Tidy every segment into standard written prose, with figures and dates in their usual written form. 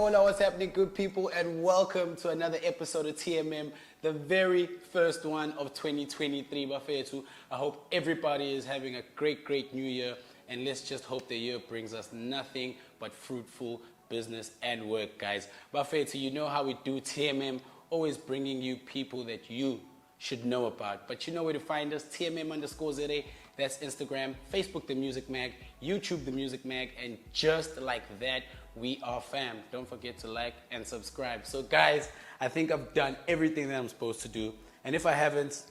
hola, what's happening, good people, and welcome to another episode of TMM, the very first one of 2023, Bafetu. I hope everybody is having a great new year, and let's just hope the year brings us nothing but fruitful business and work, guys. Bafetu, you know how we do TMM, always bringing you people that you should know about. But you know where to find us, TMM_ZA, that's Instagram, Facebook The Music Mag, YouTube The Music Mag, and just like that, we are fam. Don't forget to like and subscribe. So guys, I think I've done everything that I'm supposed to do. And if I haven't,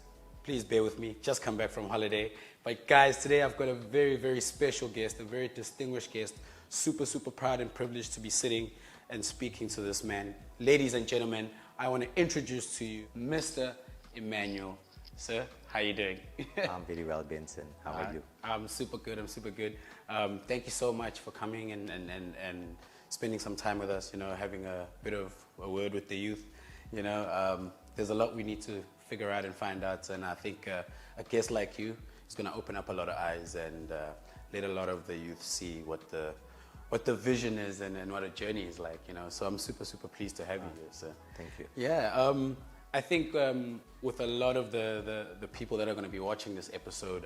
please bear with me. Just come back from holiday. But guys, today I've got a very special guest, a very distinguished guest. Super proud and privileged to be sitting and speaking to this man. Ladies and gentlemen, I want to introduce to you Mr. Emmanuel. Sir, how are you doing? I'm very well, Benson. How are you? I'm super good. Thank you so much for coming and spending some time with us, you know, having a bit of a word with the youth. You know, there's a lot we need to figure out and find out, and I think a guest like you is going to open up a lot of eyes and let a lot of the youth see what the vision is and what a journey is like, you know. So I'm super pleased to have you here, sir. Thank you. Yeah, I think with a lot of the people that are going to be watching this episode,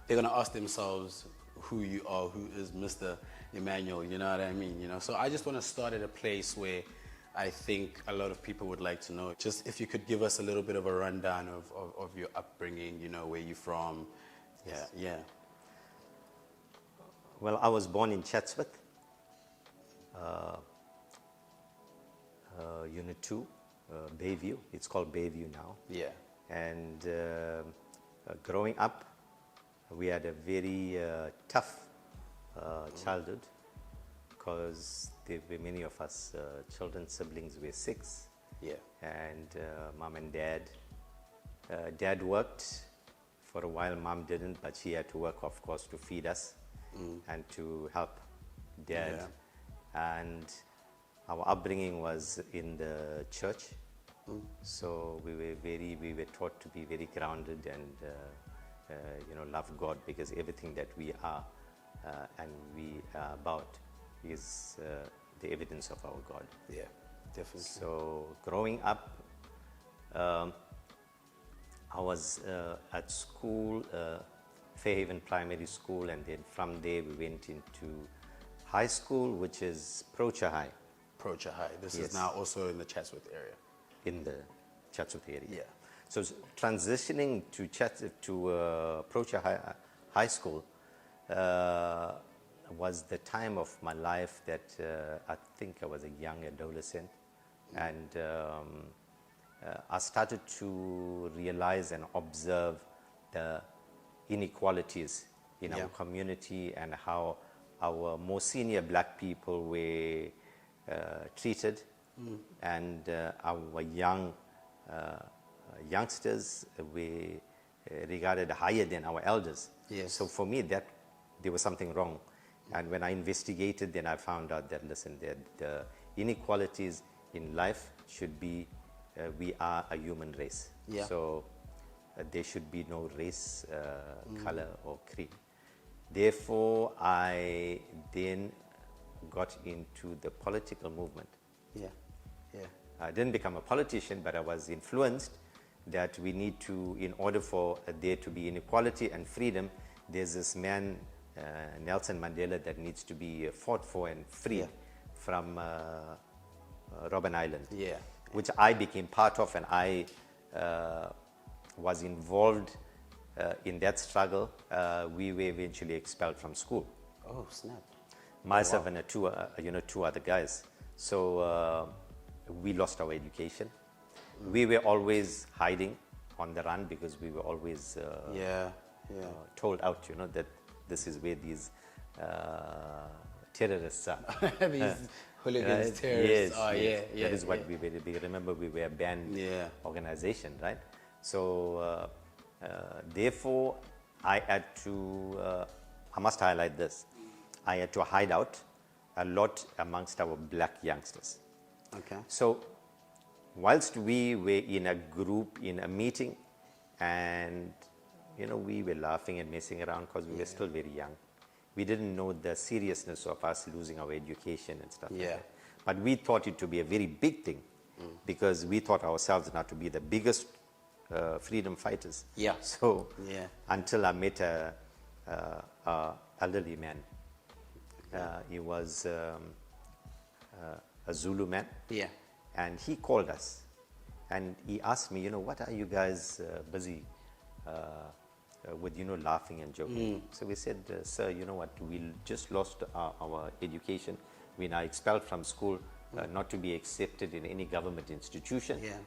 they're going to ask themselves who you are, who is Mr. Emmanuel, you know what I mean? You know, so I just want to start at a place where I think a lot of people would like to know. Just if you could give us a little bit of a rundown of your upbringing, you know, where you're from. Yeah. Well, I was born in Chatsworth, Unit 2. Bayview. It's called Bayview now. Yeah. And growing up, we had a very tough childhood because there were many of us siblings were 6. Yeah. And mom and dad. Dad worked for a while. Mom didn't, but she had to work, of course, to feed us and to help dad. Yeah. And our upbringing was in the church, so we were taught to be very grounded and you know, love God, because everything that we are and we are about is the evidence of our God. Yeah, definitely. So growing up, I was at school, Fairhaven Primary School, and then from there we went into high school, which is Procha High. Procha High. This Yes. is now also in the Chatsworth area. In the Chatsworth area. Yeah. So transitioning to Procha High School was the time of my life that I think I was a young adolescent, and I started to realize and observe the inequalities in our community and how our more senior black people were treated, and our youngsters were regarded higher than our elders. Yes. So for me, that there was something wrong. And when I investigated, then I found out that, listen, that the inequalities in life should be, we are a human race. Yeah. So there should be no race, color, or creed. Therefore, I then got into the political movement. Yeah. I didn't become a politician, but I was influenced that we need to, in order for there to be inequality and freedom, there's this man, Nelson Mandela, that needs to be fought for and freed from Robben Island. Yeah. Which I became part of, and I was involved in that struggle. We were eventually expelled from school. Oh, snap. Myself and two other guys. So we lost our education. We were always hiding on the run because we were always told out, you know, that this is where these terrorists are. These hooligans, terrorists. Yes. That is what we were. Remember, we were a banned organization, right? So therefore, I had to, I must highlight this, I had to hide out a lot amongst our black youngsters. Okay. So whilst we were in a group, in a meeting, and you know, we were laughing and messing around because we were still very young. We didn't know the seriousness of us losing our education and stuff like that. But we thought it to be a very big thing because we thought ourselves not to be the biggest freedom fighters. Yeah. So Yeah. until I met a elderly man. He was a Zulu man. Yeah. And he called us and he asked me, what are you guys busy with, laughing and joking? So we said, sir, you know what, we just lost our education. We now expelled from school, not to be accepted in any government institution. Yeah.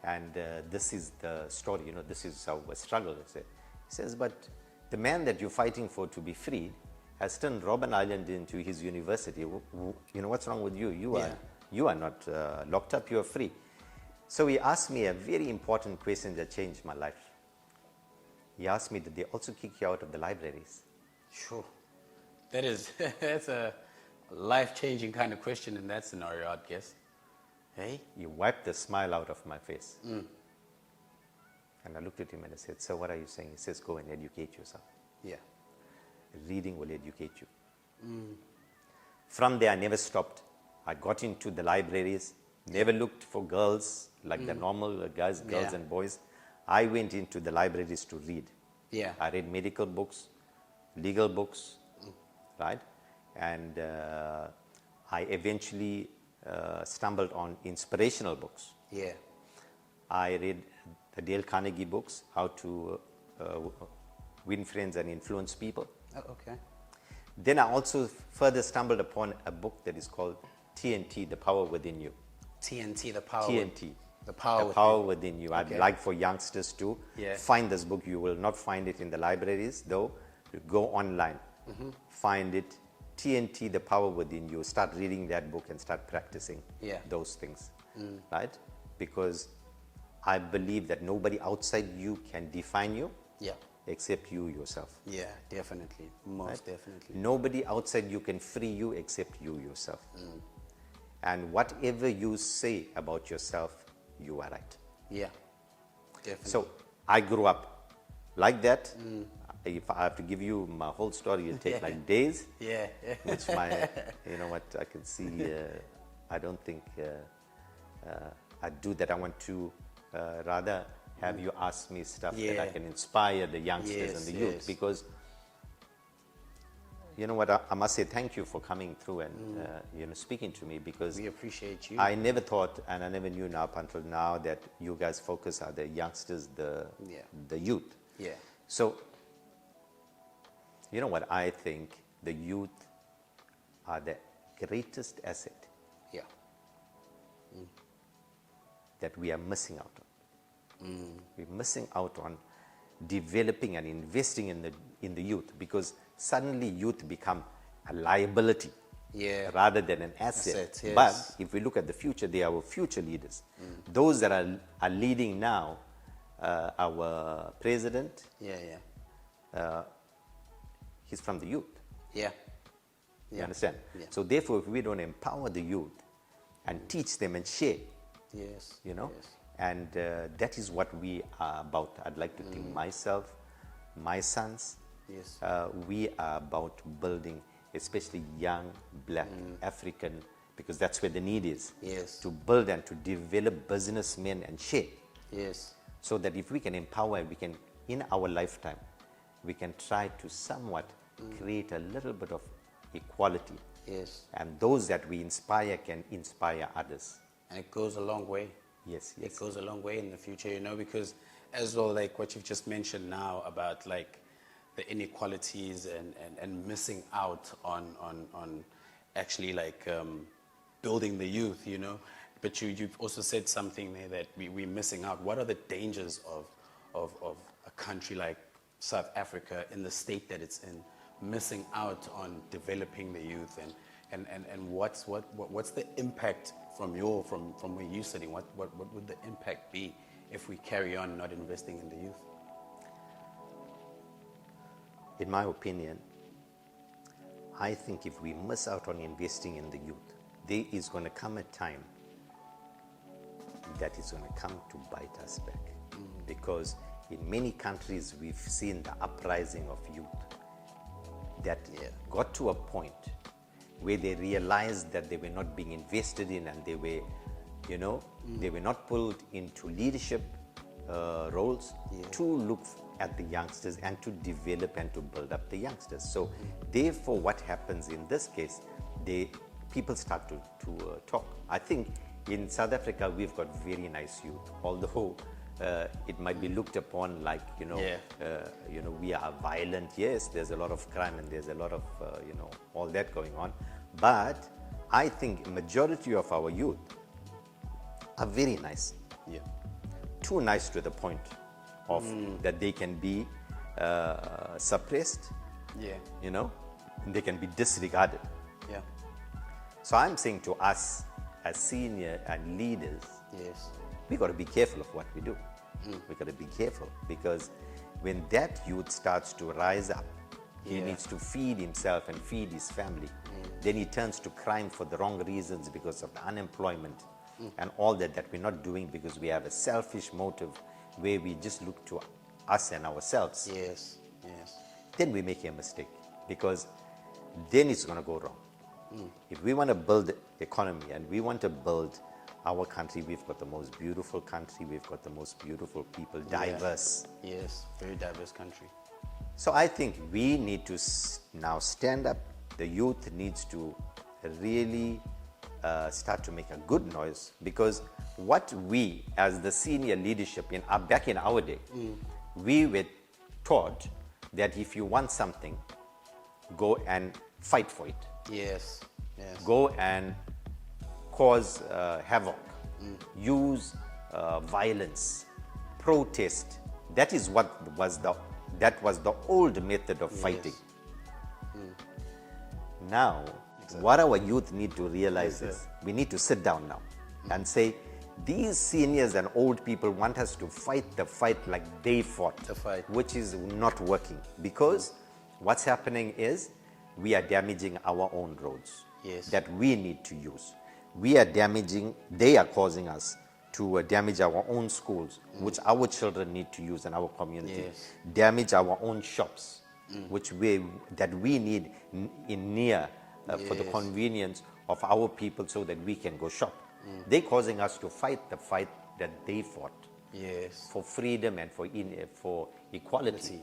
And this is the story, this is our struggle. He says, but the man that you're fighting for to be free has turned Robben Island into his university. What's wrong with you? You are not locked up, you are free. So he asked me a very important question that changed my life. He asked me, did they also kick you out of the libraries? Sure. That's a life-changing kind of question in that scenario, I'd guess. Hey? He wiped the smile out of my face. And I looked at him and I said, so what are you saying? He says, go and educate yourself. Yeah. Reading will educate you. From there, I never stopped. I got into the libraries, never looked for girls like the normal guys, girls and boys. I went into the libraries to read. Yeah. I read medical books, legal books, right? And I eventually stumbled on inspirational books. Yeah. I read the Dale Carnegie books, How to Win Friends and Influence People. Oh, okay. Then I also further stumbled upon a book that is called TNT, The Power Within You. TNT, The Power. TNT, The Power, Within You. Okay. I'd like for youngsters to find this book. You will not find it in the libraries, though. You go online, find it. TNT, The Power Within You. Start reading that book and start practicing those things, right? Because I believe that nobody outside you can define you except you yourself. Yeah, definitely. Most definitely. Nobody outside you can free you except you yourself. And whatever you say about yourself, you are right. Yeah, definitely. So I grew up like that. If I have to give you my whole story, it'll take like days. Yeah. Which I can see, I don't think I'd do that. I want to rather have you ask me stuff that I can inspire the youngsters and the youth. Because, I must say thank you for coming through and speaking to me, because we appreciate you. I never thought, and I never knew up until now, that you guys focus on the youngsters, the youth. Yeah. So, I think the youth are the greatest asset that we are missing out on. We're missing out on developing and investing in the youth, because suddenly youth become a liability rather than an asset. Yes. But if we look at the future, they are our future leaders. Those that are leading now, our president, he's from the youth. You understand? Yeah. So therefore, if we don't empower the youth and teach them and share, and that is what we are about. I'd like to think myself, my sons, we are about building, especially young, black, African, because that's where the need is, to build and to develop businessmen and share. So that if we can empower, we can, in our lifetime, we can try to somewhat create a little bit of equality. And those that we inspire can inspire others. And it goes a long way. It goes a long way in the future, because as well, like what you've just mentioned now about like the inequalities and missing out on actually like building the youth, But you've also said something there that we're missing out. What are the dangers of a country like South Africa in the state that it's in, missing out on developing the youth, and what's the impact from where you're sitting? What would the impact be if we carry on not investing in the youth? In my opinion, I think if we miss out on investing in the youth, there is going to come a time that is going to come to bite us back. Because in many countries, we've seen the uprising of youth that got to a point where they realized that they were not being invested in, and they were, they were not pulled into leadership roles to look at the youngsters and to develop and to build up the youngsters. So therefore what happens in this case, people start to talk. I think in South Africa we've got very nice youth, although it might be looked upon like, we are violent. Yes, there's a lot of crime and there's a lot of, all that going on. But I think majority of our youth are very nice. Yeah. Too nice to the point of that they can be suppressed. Yeah. They can be disregarded. Yeah. So I'm saying to us as senior and leaders, Yes. we got to be careful of what we do. We got to be careful, because when that youth starts to rise up, he needs to feed himself and feed his family. Then he turns to crime for the wrong reasons because of the unemployment and all that we're not doing because we have a selfish motive where we just look to us and ourselves. Yes. Yes. Then we make a mistake, because then it's going to go wrong. If we want to build economy and we want to build our country, we've got the most beautiful country, we've got the most beautiful people, diverse. Yes, very diverse country. So I think we need to now stand up. The youth needs to really start to make a good noise, because what we as the senior leadership back in our day, we were taught that if you want something, go and fight for it. Yes. Yes. Go and cause havoc, use violence, protest. That is what was the old method of fighting. Now, what our youth need to realize is we need to sit down now and say, these seniors and old people want us to fight the fight like they fought, which is not working, because what's happening is we are damaging our own roads that we need to use. They are causing us to damage our own schools, which our children need to use in our community, damage our own shops, that we need near for the convenience of our people so that we can go shop. They're causing us to fight the fight that they fought for freedom and for equality.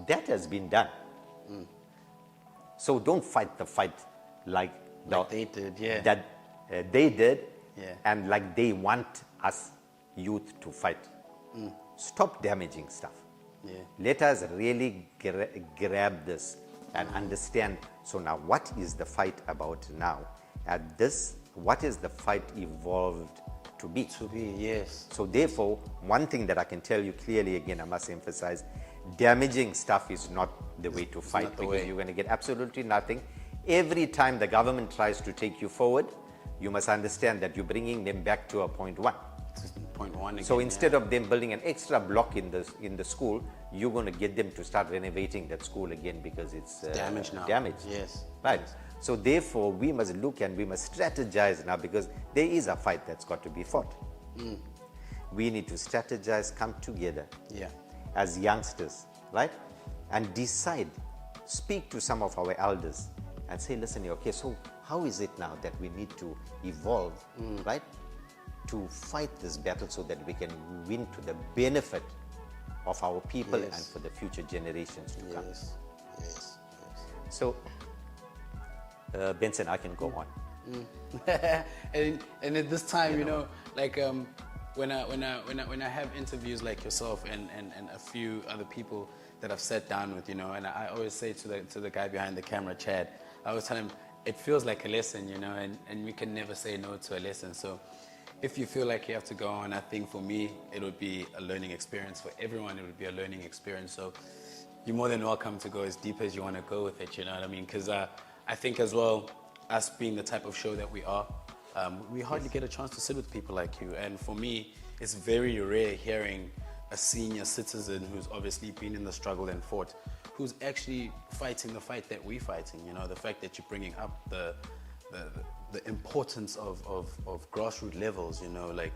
That has been done. So don't fight the fight like they did, that they did, and like they want us youth to fight. Stop damaging stuff. Let us really grab this and understand. So now, what is the fight about now? At this, what is the fight evolved to be? So therefore, one thing that I can tell you clearly, again, I must emphasize, damaging stuff is not the way to fight, because you're going to get absolutely nothing. Every time the government tries to take you forward, you must understand that you're bringing them back to a point one. Again, so instead of them building an extra block in the school, you're going to get them to start renovating that school again because it's damaged now. Right. So therefore, we must look and we must strategize now, because there is a fight that's got to be fought. We need to strategize, come together as youngsters, right? And decide, speak to some of our elders and say, listen, okay, so how is it now that we need to evolve, right? To fight this battle so that we can win to the benefit of our people and for the future generations to come. So, Benson, I can go on. and at this time, like when I have interviews like yourself and a few other people that I've sat down with, and I always say to the guy behind the camera, Chad, I always tell him it feels like a lesson, and we can never say no to a lesson. So if you feel like you have to go on, I think for me it would be a learning experience. For everyone, it would be a learning experience. So you're more than welcome to go as deep as you want to go with it. You know what I mean? Because I think as well, us being the type of show that we are, we hardly get a chance to sit with people like you. And for me, it's very rare hearing a senior citizen who's obviously been in the struggle and fought, who's actually fighting the fight that we're fighting. The fact that you're bringing up the importance of grassroots levels, like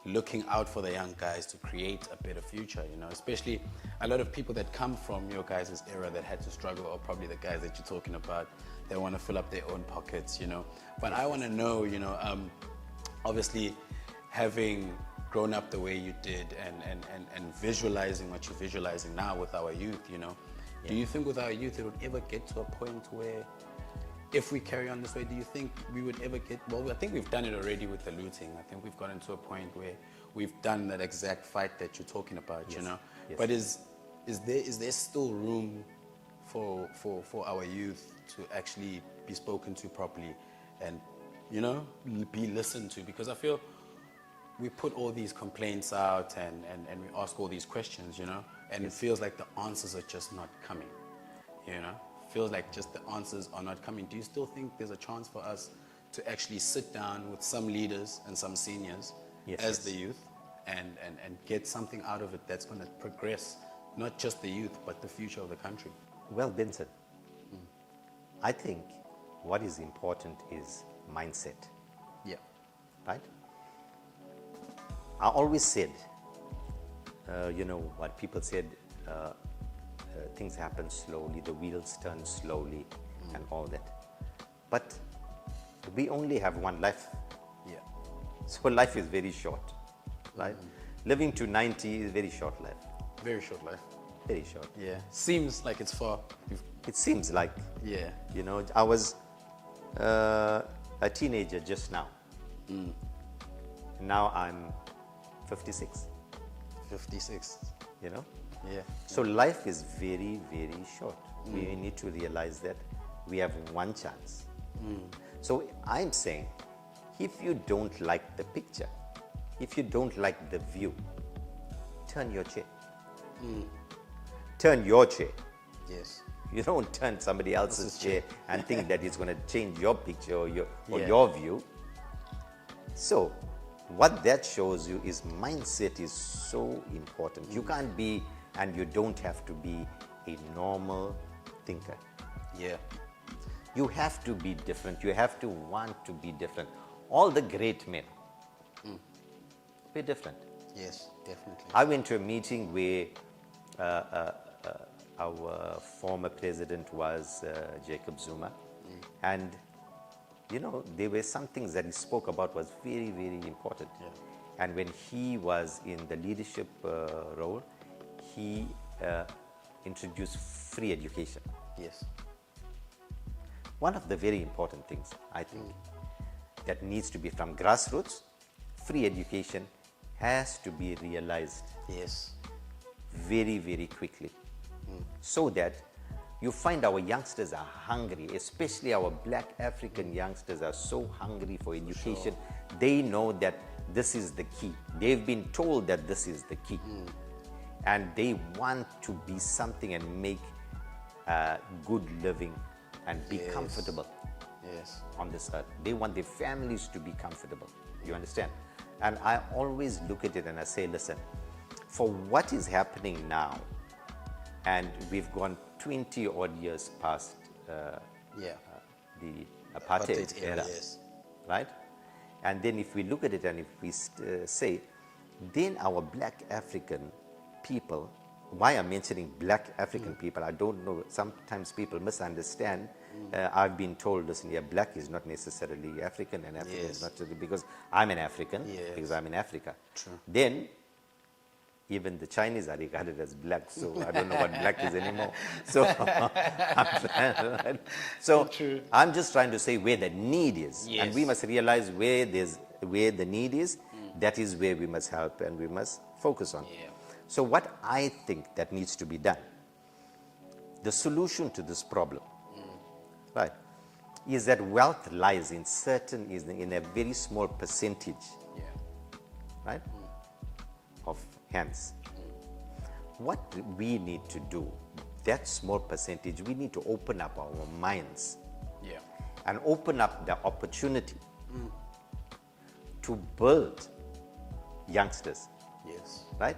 looking out for the young guys to create a better future, you know, especially a lot of people that come from your guys' era that had to struggle, or probably the guys that you're talking about, they want to fill up their own pockets, you know. But I want to know, you know, obviously having grown up the way you did and visualizing what you're visualizing now with our youth, you know, do you think with our youth it would ever get to a point where, if we carry on this way, do you think we would ever get, well, I think we've done it already with the looting. I think we've gotten to a point where we've done that exact fight that you're talking about, you know. Yes. But is there still room for our youth to actually be spoken to properly and, you know, be listened to? Because I feel we put all these complaints out and we ask all these questions, you know, and it feels like the answers are just not coming, you know. Feels like just the answers are not coming. Do you still think there's a chance for us to actually sit down with some leaders and some seniors as the youth and get something out of it that's going to progress not just the youth but the future of the country? Well, Vincent, I think what is important is mindset. Yeah. Right? I always said, you know, what people said, things happen slowly, the wheels turn slowly, and all that. But we only have one life. Yeah. So life is very short, right? Living to 90 is very short life. Very short life. Very short. Yeah. Seems like it's far. It seems like. Yeah. You know, I was a teenager just now. Now I'm 56. 56. You know? Yeah. So life is very, very short. We need to realize that we have one chance. So I'm saying, if you don't like the picture, if you don't like the view, turn your chair. Turn your chair. Yes. You don't turn somebody else's chair and think that it's going to change your picture or your view. So what that shows you is mindset is so important. You can't be, and you don't have to be, a normal thinker. Yeah. You have to be different. You have to want to be different. All the great men were different. Yes, definitely. I went to a meeting where our former president was Jacob Zuma, and you know, there were some things that he spoke about was very, very important. Yeah. And when he was in the leadership role, he introduced free education. Yes. One of the very important things, I think, that needs to be from grassroots, free education has to be realized Yes. very, very quickly, so that you find our youngsters are hungry, especially our black African youngsters are so hungry for education. They know that this is the key. They've been told that this is the key. And they want to be something and make good living and be comfortable on this earth. They want their families to be comfortable. You understand? And I always look at it and I say, listen, for what is happening now, and we've gone 20 odd years past the apartheid era, right? And then if we look at it and if we say, then our black African people, why I'm mentioning black African people, I don't know, sometimes people misunderstand. I've been told, listen, yeah, black is not necessarily African and African is not, because I'm an African, because I'm in Africa. True. Then even the Chinese are regarded as black, so I don't know what black is anymore. So, I'm just trying to say where the need is, and we must realize where the need is. That is where we must help and we must focus on. So, what I think that needs to be done, the solution to this problem, right, is that wealth lies in in a very small percentage, right, of hands. What we need to do, that small percentage, we need to open up our minds and open up the opportunity to build youngsters, right?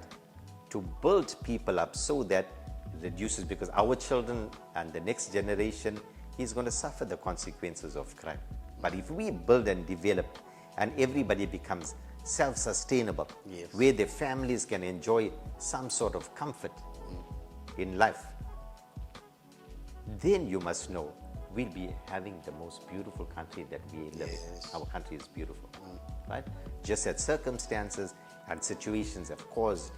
To build people up so that it reduces, because our children and the next generation is going to suffer the consequences of crime. But if we build and develop and everybody becomes self-sustainable, Yes. where their families can enjoy some sort of comfort in life, then you must know we'll be having the most beautiful country that we live in. Yes. Our country is beautiful, right? Just that circumstances and situations have caused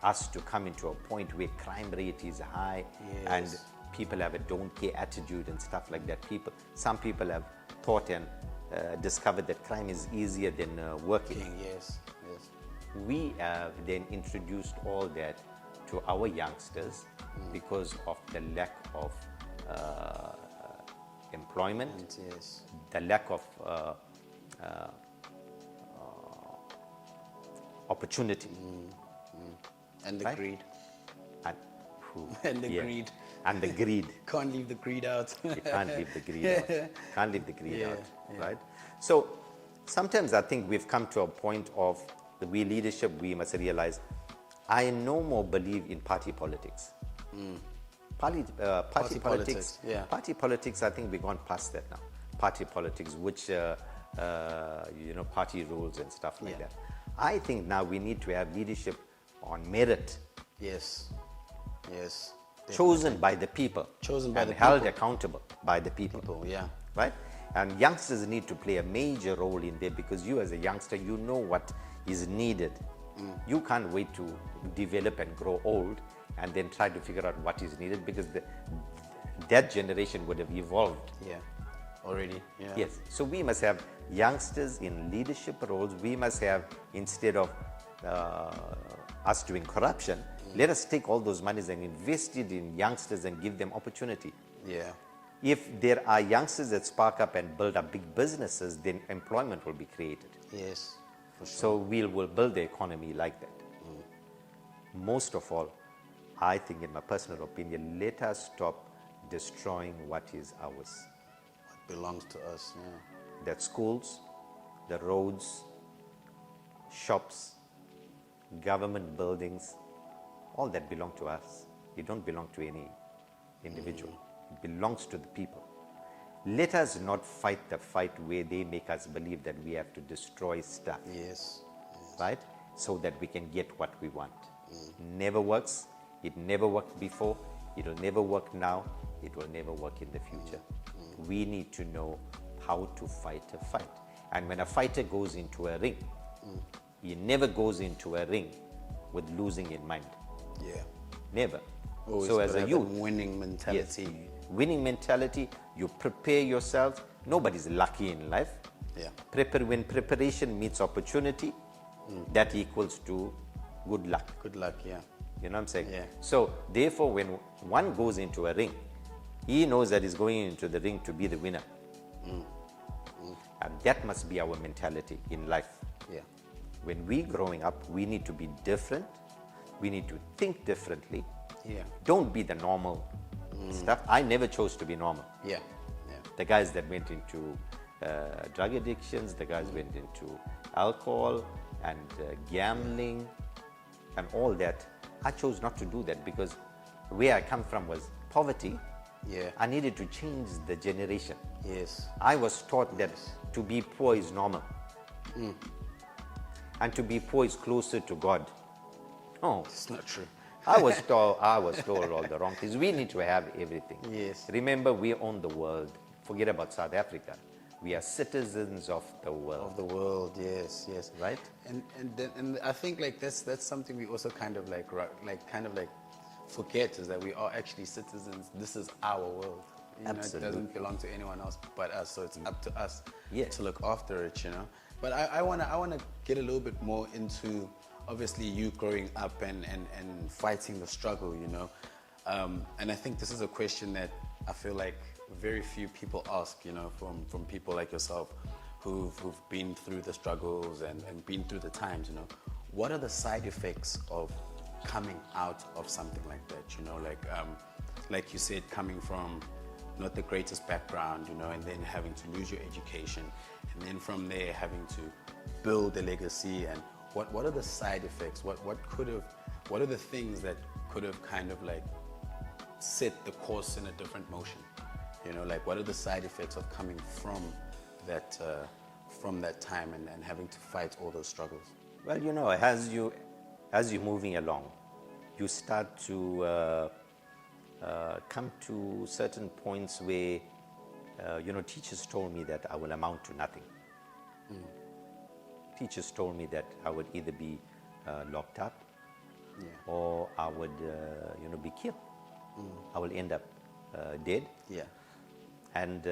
us to come into a point where crime rate is high, and Yes. people have a don't care attitude and stuff like that. Some people have thought and discovered that crime is easier than working. Yes, yes. We have then introduced all that to our youngsters because of the lack of employment, Yes. the lack of opportunity, And the Right? greed. and, whew, And the yeah, greed. and the greed. Can't leave the greed out. You can't leave the greed out. Can't leave the greed Yeah, out, yeah. right? So sometimes I think we've come to a point of we leadership, we must realize, I no more believe in party politics. Party politics, politics, yeah. Party politics, I think we've gone past that now. Party politics, which, party rules and stuff like Yeah. that. I think now we need to have leadership on merit, Yes. Yes. chosen by the people, Chosen by and the held people. accountable by the people. People, yeah. Right? And youngsters need to play a major role in there, because you as a youngster, you know what is needed. You can't wait to develop and grow old and then try to figure out what is needed, because that generation would have evolved. Yeah. Already. Yeah. Yes. So we must have youngsters in leadership roles. We must have, instead of us doing corruption, let us take all those monies and invest it in youngsters and give them opportunity. Yeah. If there are youngsters that spark up and build up big businesses, then employment will be created. Yes. For sure. So we'll build the economy like that. Most of all, I think, in my personal opinion, let us stop destroying what is ours. What belongs to us. Yeah. That schools, the roads, shops, government buildings, all that belong to us. It don't belong to any individual. It belongs to the people. Let us not fight the fight where they make us believe that we have to destroy stuff, Yes. right? So that we can get what we want. Never works. It never worked before. It will never work now. It will never work in the future. We need to know how to fight a fight. And when a fighter goes into a ring, he never goes into a ring with losing in mind. Yeah. Never. Always So as gotta a have youth, that winning mentality. winning mentality, you prepare yourself. Nobody's lucky in life. Yeah. When preparation meets opportunity, that equals to good luck. Good luck. Yeah. You know what I'm saying? Yeah. So therefore, when one goes into a ring, he knows that he's going into the ring to be the winner. And that must be our mentality in life. Yeah. When we growing up, we need to be different. We need to think differently. Yeah. Don't be the normal stuff. I never chose to be normal. Yeah. Yeah. The guys that went into drug addictions, the guys went into alcohol and gambling and all that. I chose not to do that, because where I come from was poverty. Yeah. I needed to change the generation. Yes. I was taught that to be poor is normal. And to be poor is closer to God. No, It's not true. I was told all the wrong things. We need to have everything. Yes. Remember, we own the world. Forget about South Africa. We are citizens of the world. Of the world. Yes. Yes. Right? And I think like that's something we also kind of like forget, is that we are actually citizens. This is our world. You know, it Absolutely. doesn't belong to anyone else but us. So it's up to us Yeah. to look after it. You know. But I wanna get a little bit more into, obviously, you growing up and fighting the struggle. You know. And I think this is a question that I feel like very few people ask, you know, from people like yourself who've been through the struggles and been through the times, you know. What are the side effects of coming out of something like that, you know, like you said, coming from not the greatest background, you know, and then having to lose your education, and then from there having to build a legacy, and what are the side effects? What are the things that could have kind of like set the course in a different motion? You know, like what are the side effects of coming from that from that time and having to fight all those struggles? Well, you know, as you're moving along, you start to come to certain points where, you know, teachers told me that I will amount to nothing. Teachers told me that I would either be locked up, or I would, you know, be killed. I will end up dead. Yeah. And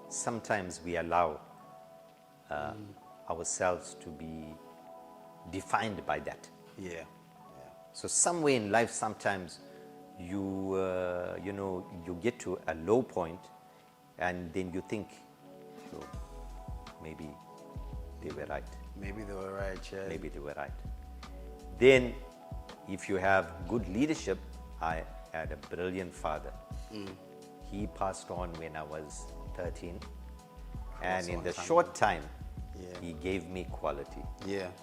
sometimes we allow ourselves to be defined by that. Yeah. So somewhere in life, sometimes you know, you get to a low point, and then you think, oh, maybe they were right. Maybe they were right, yeah. Maybe they were right. Then, if you have good leadership, I had a brilliant father. He passed on when I was 13, and in the short time, he gave me quality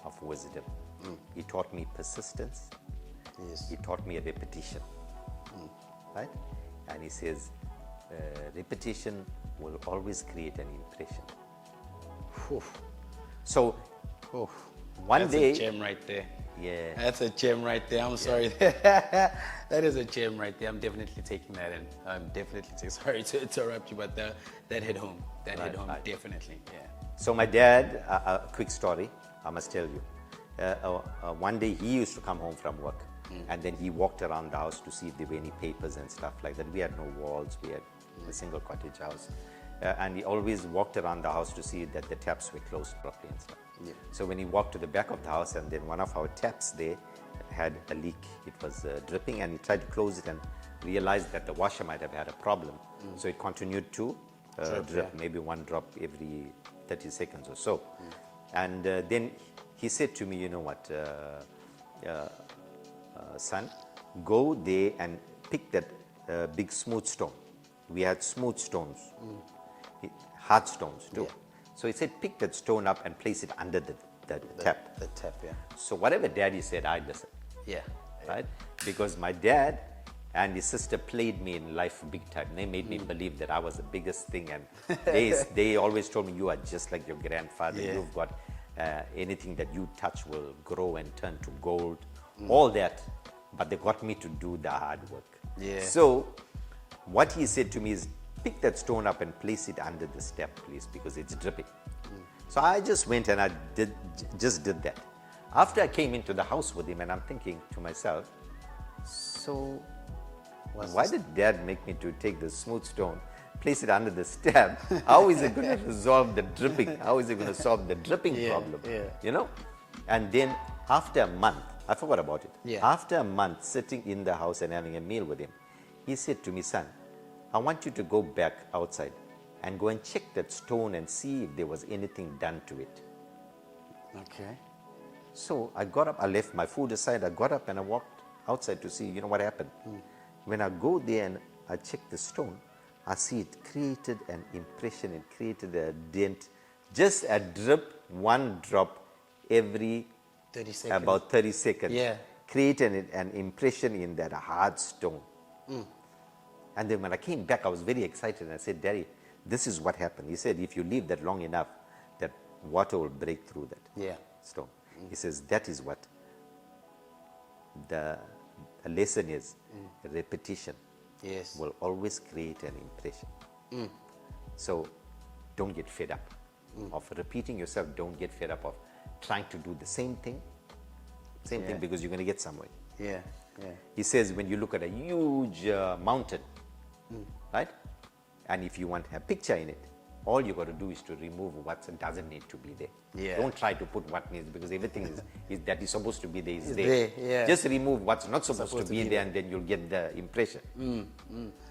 of wisdom. He taught me persistence. Yes. He taught me a repetition, right? And he says, repetition will always create an impression. So, one day, that's a gem right there. yeah, That's a gem right there. I'm sorry. That is a gem right there. I'm definitely taking that in. I'm definitely sorry to interrupt you, but that hit home. That hit home, definitely. Yeah. So my dad, a quick story, I must tell you. One day he used to come home from work, and then he walked around the house to see if there were any papers and stuff like that. We had no walls, we had a single cottage house. And he always walked around the house to see that the taps were closed properly and stuff. Yeah. So when he walked to the back of the house, and then one of our taps there had a leak. It was dripping, and he tried to close it and realized that the washer might have had a problem. So it continued to drip, maybe one drop every 30 seconds or so. And then he said to me, you know what, son, go there and pick that big smooth stone. We had smooth stones, hard stones too. So he said, pick that stone up and place it under the tap. The tap, yeah. So whatever daddy said, I listened. Yeah. Right? Because my dad and his sister played me in life big time. They made me believe that I was the biggest thing, and they always told me, you are just like your grandfather. You've got anything that you touch will grow and turn to gold. All that. But they got me to do the hard work. Yeah. So what he said to me is, pick that stone up and place it under the step, please, because it's dripping. So I just went and I just did that. After I came into the house with him, and I'm thinking to myself, so why did dad make me to take the smooth stone, place it under the step? How is it going to resolve the dripping? How is it going to solve the dripping problem? You know? And then after a month, I forgot about it. After a month sitting in the house and having a meal with him, he said to me, son, I want you to go back outside and go and check that stone and see if there was anything done to it. Okay. So I got up, I left my food aside, I got up and I walked outside to see, you know, what happened. When I go there and I check the stone, I see it created an impression, it created a dent, just a drip, one drop every 30 seconds. About 30 seconds. Yeah. Created an impression in that hard stone. And then when I came back, I was very excited, and I said, Daddy, this is what happened. He said, if you leave that long enough, that water will break through that stone. He says, that is what the lesson is. Repetition will always create an impression. So don't get fed up of repeating yourself. Don't get fed up of trying to do the same thing. Thing, because you're going to get somewhere. He says, when you look at a huge mountain, right? And if you want a picture in it, all you got to do is to remove what doesn't need to be there. Don't try to put what needs, because everything is that is supposed to be there is there. Just remove what's not supposed to be there, and then you'll get the impression.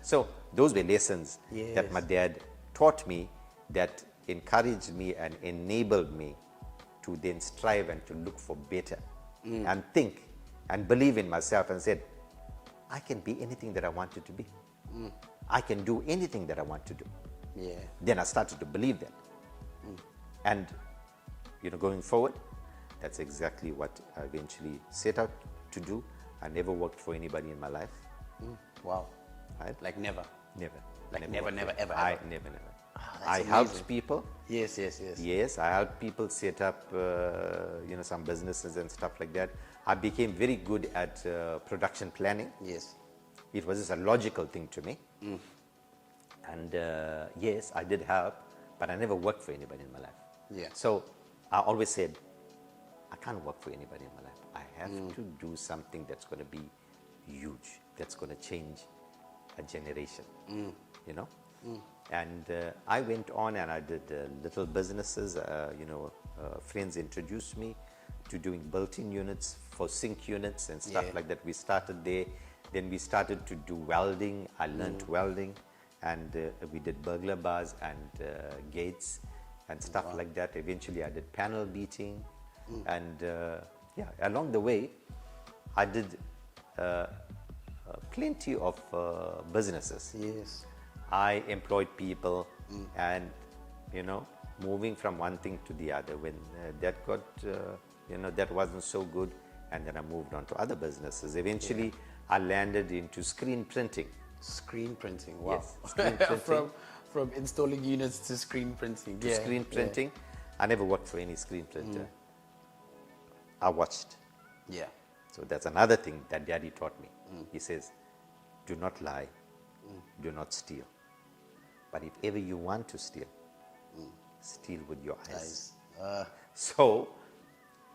So those were lessons that my dad taught me, that encouraged me and enabled me to then strive and to look for better and think and believe in myself, and said, I can be anything that I wanted to be. I can do anything that I want to do. Then I started to believe that. And, you know, going forward, that's exactly what I eventually set out to do. I never worked for anybody in my life. Wow. Right? Like never? Never. Like never, ever. I never. That's I amazing. helped people. Yes. Yes, I helped people set up, some businesses and stuff like that. I became very good at production planning. Yes. It was just a logical thing to me. And yes, I did help, but I never worked for anybody in my life. Yeah. So I always said, I can't work for anybody in my life. I have to do something that's going to be huge, that's going to change a generation, And I went on and I did little businesses. Friends introduced me to doing built-in units for sink units and stuff like that. We started there. Then we started to do welding. I learned welding, and we did burglar bars and gates and stuff like that. Eventually, I did panel beating, and along the way, I did plenty of businesses. Yes. I employed people, and moving from one thing to the other. When that got, that wasn't so good, and then I moved on to other businesses. Eventually, I landed into screen printing. Screen printing, wow. Yes, screen printing. From installing units to screen printing. To screen printing. I never worked for any screen printer. I watched. Yeah. So that's another thing that Daddy taught me. He says, do not lie, do not steal. But if ever you want to steal, steal with your eyes. So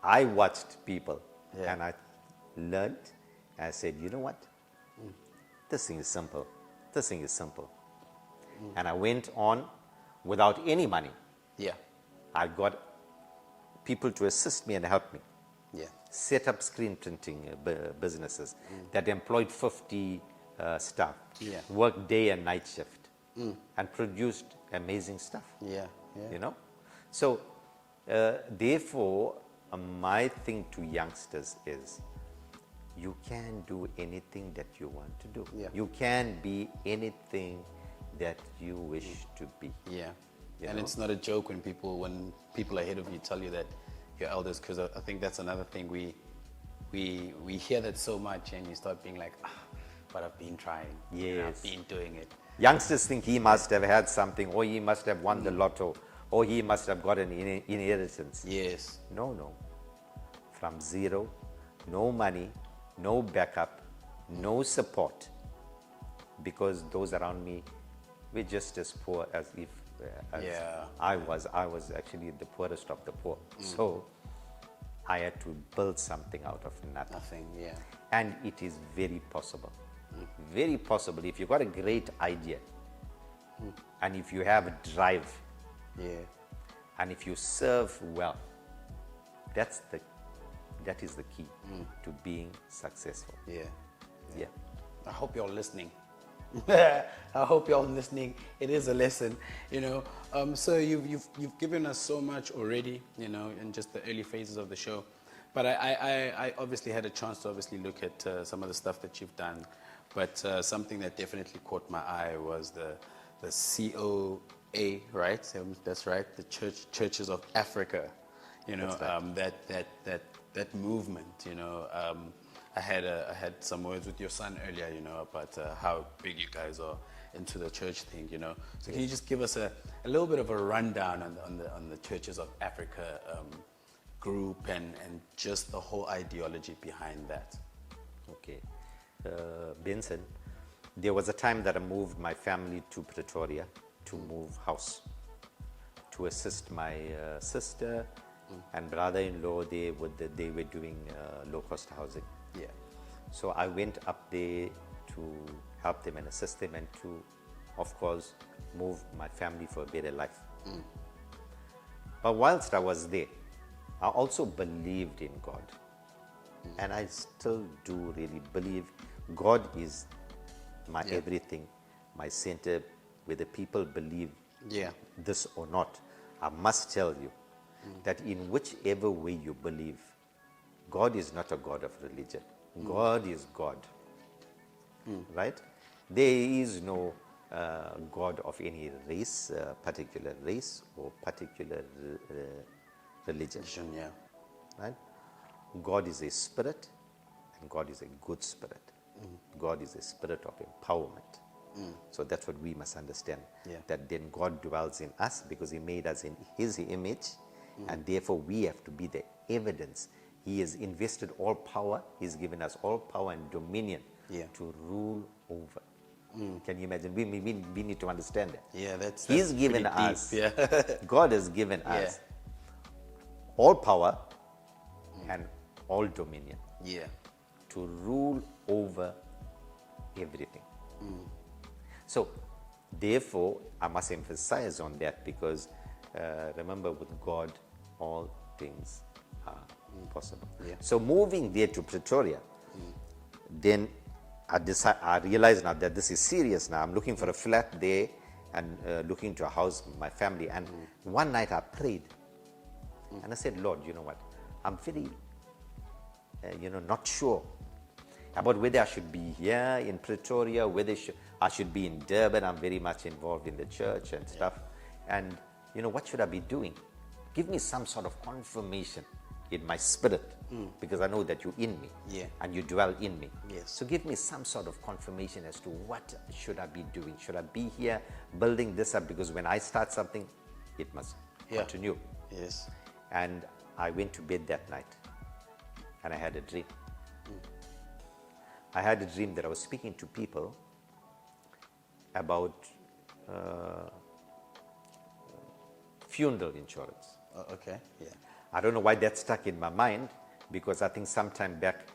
I watched people and I learned. I said, you know what? This thing is simple. This thing is simple. And I went on without any money. Yeah. I got people to assist me and help me. Yeah. Set up screen printing businesses that employed 50 staff. Yeah. Worked day and night shift. And produced amazing stuff. Yeah. So, therefore, my thing to youngsters is, you can do anything that you want to do. Yeah. You can be anything that you wish to be. Yeah. You And know? it's not a joke when people ahead of you tell you that you're elders, because I think that's another thing we hear that so much, and you start being like, but I've been trying. Yes. I've been doing it. Youngsters think he must have had something, or he must have won the lotto, or he must have got an inheritance. Yes. No. From zero, no money, no backup, no support, because those around me were just as poor as I was. I was actually the poorest of the poor. So I had to build something out of nothing. Nothing, yeah. And it is very possible. Very possible. If you've got a great idea, and if you have a drive, and if you serve well, that is the key to being successful. Yeah. I hope you're listening. I hope you're listening. It is a lesson, So you've given us so much already, in just the early phases of the show. But I obviously had a chance to look at some of the stuff that you've done. But something that definitely caught my eye was the COA, right? That's right. The Churches of Africa. That's right. That movement. I had some words with your son earlier, about how big you guys are into the church thing, So can you just give us a little bit of a rundown on the Churches of Africa group and just the whole ideology behind that? Okay. Benson, there was a time that I moved my family to Pretoria to move house, to assist my sister and brother-in-law. They were doing low-cost housing. Yeah. So I went up there to help them and assist them, and to, of course, move my family for a better life. But whilst I was there, I also believed in God. And I still do really believe God is my everything, my center. Whether people believe this or not, I must tell you that in whichever way you believe, God is not a God of religion. God is God. Right? There is no God of any race, particular race or particular religion. Yeah. Right? God is a spirit, and God is a good spirit. God is a spirit of empowerment. So that's what we must understand. Yeah. That then God dwells in us because He made us in His image, and therefore we have to be the evidence. He has invested all power. He's given us all power and dominion Yeah. to rule over. Can you imagine? We need to understand that. Yeah, that's He's given pretty us, deep. Yeah. God has given us all power and all dominion Yeah. to rule over everything. So, therefore, I must emphasize on that because remember, with God, all things are possible. Yeah. So, moving there to Pretoria, then I realize now that this is serious now. I'm looking for a flat there and looking to a house, my family. And one night I prayed and I said, Lord, you know what? I'm very, not sure about whether I should be here in Pretoria, whether I should be in Durban. I'm very much involved in the church and stuff. And, what should I be doing? Give me some sort of confirmation in my spirit because I know that you're in me and you dwell in me. Yes. So give me some sort of confirmation as to what should I be doing. Should I be here building this up? Because when I start something, it must continue. Yes. And I went to bed that night and I had a dream. I had a dream that I was speaking to people about funeral insurance. Okay. Yeah. I don't know why that stuck in my mind because I think sometime back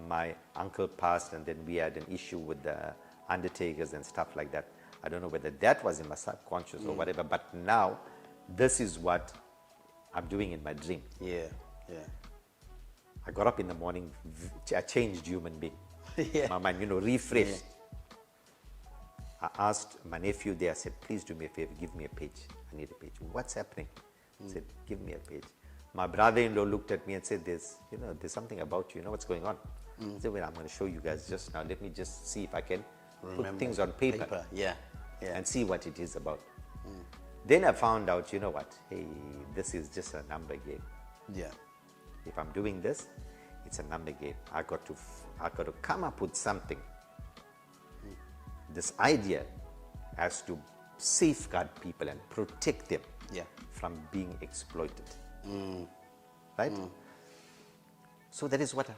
my uncle passed and then we had an issue with the undertakers and stuff like that. I don't know whether that was in my subconscious or whatever, but now this is what I'm doing in my dream. Yeah. Yeah. I got up in the morning, a changed human being. Yeah. My mind, refreshed. I asked my nephew there, I said, please do me a favor, give me a page. I need a page. What's happening? He said, give me a page. My brother-in-law looked at me and said, there's something about you. What's going on? I said, well, I'm going to show you guys just now. Let me just see if I can put things on paper. Yeah. Yeah. And see what it is about. Then I found out, hey, this is just a number game. Yeah. If I'm doing this, it's a number game. I got to come up with something. This idea has to safeguard people and protect them from being exploited. Right? So that is what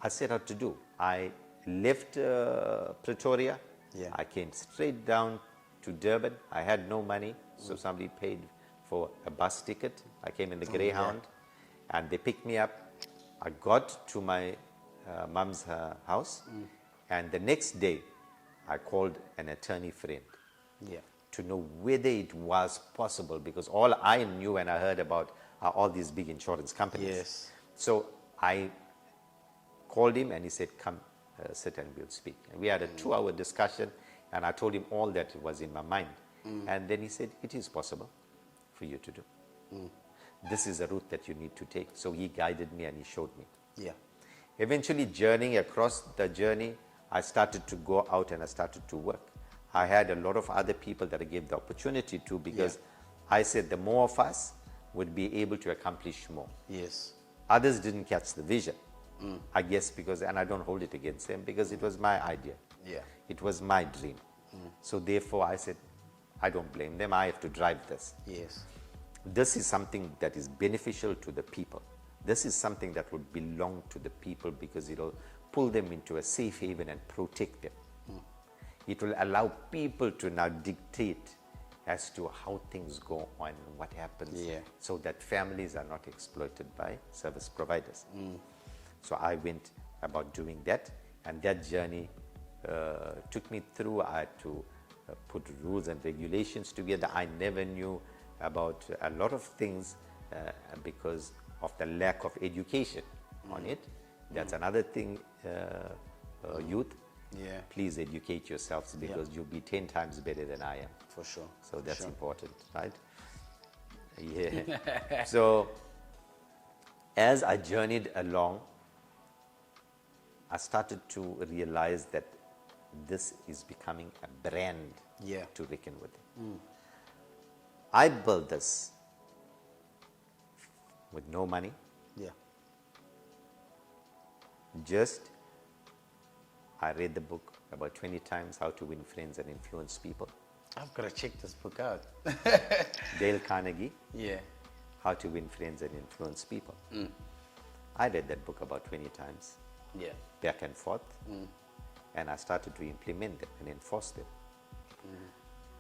I set out to do. I left Pretoria. Yeah. I came straight down to Durban. I had no money, so somebody paid for a bus ticket. I came in the Greyhound, and they picked me up. I got to my mom's house, and the next day, I called an attorney friend to know whether it was possible, because all I knew and I heard about are all these big insurance companies. Yes. So I called him and he said, come sit and we'll speak. And we had a 2-hour discussion and I told him all that was in my mind. And then he said, it is possible for you to do. This is a route that you need to take. So he guided me and he showed me. Yeah. Eventually, journeying across the journey, I started to go out and I started to work. I had a lot of other people that I gave the opportunity to because I said the more of us would be able to accomplish more. Yes. Others didn't catch the vision, I guess, because, and I don't hold it against them, because it was my idea. Yeah. It was my dream. So therefore I said, I don't blame them, I have to drive this. Yes. This is something that is beneficial to the people. This is something that would belong to the people because it'll pull them into a safe haven and protect them. It will allow people to now dictate as to how things go on, what happens, so that families are not exploited by service providers. So I went about doing that, and that journey took me through. I had to put rules and regulations together. I never knew about a lot of things because of the lack of education on it. That's another thing, youth. Yeah. Please educate yourselves because you'll be 10 times better than I am. For sure. So that's important, right? Yeah. So as I journeyed along, I started to realize that this is becoming a brand to reckon with. I built this with no money. Yeah. Just, I read the book, about 20 times, How to Win Friends and Influence People. I've got to check this book out. Dale Carnegie, Yeah. How to Win Friends and Influence People. I read that book about 20 times, Yeah. back and forth, and I started to implement them and enforce them.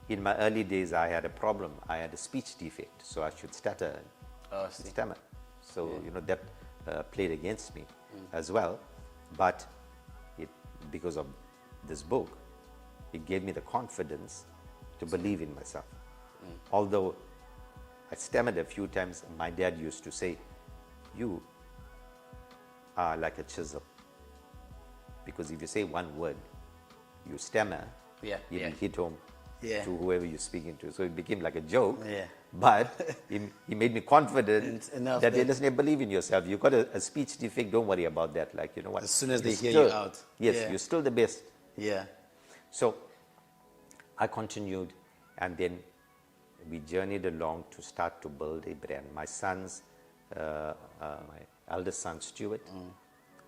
In my early days, I had a problem. I had a speech defect, so I should stutter and stammer. So, that played against me as well. But because of this book, it gave me the confidence to believe in myself. Although I stammered a few times, my dad used to say, you are like a chisel. Because if you say one word, you stammer, it will hit home to whoever you're speaking to. So it became like a joke. Yeah. But he made me confident enough that, that- listen, believe in yourself. You've got a speech defect, don't worry about that. Like, you know what? As soon as they You're hear still- you out. Yes, Yeah. you're still the best. Yeah. So I continued, and then we journeyed along to start to build a brand. My sons, my eldest son, Stuart,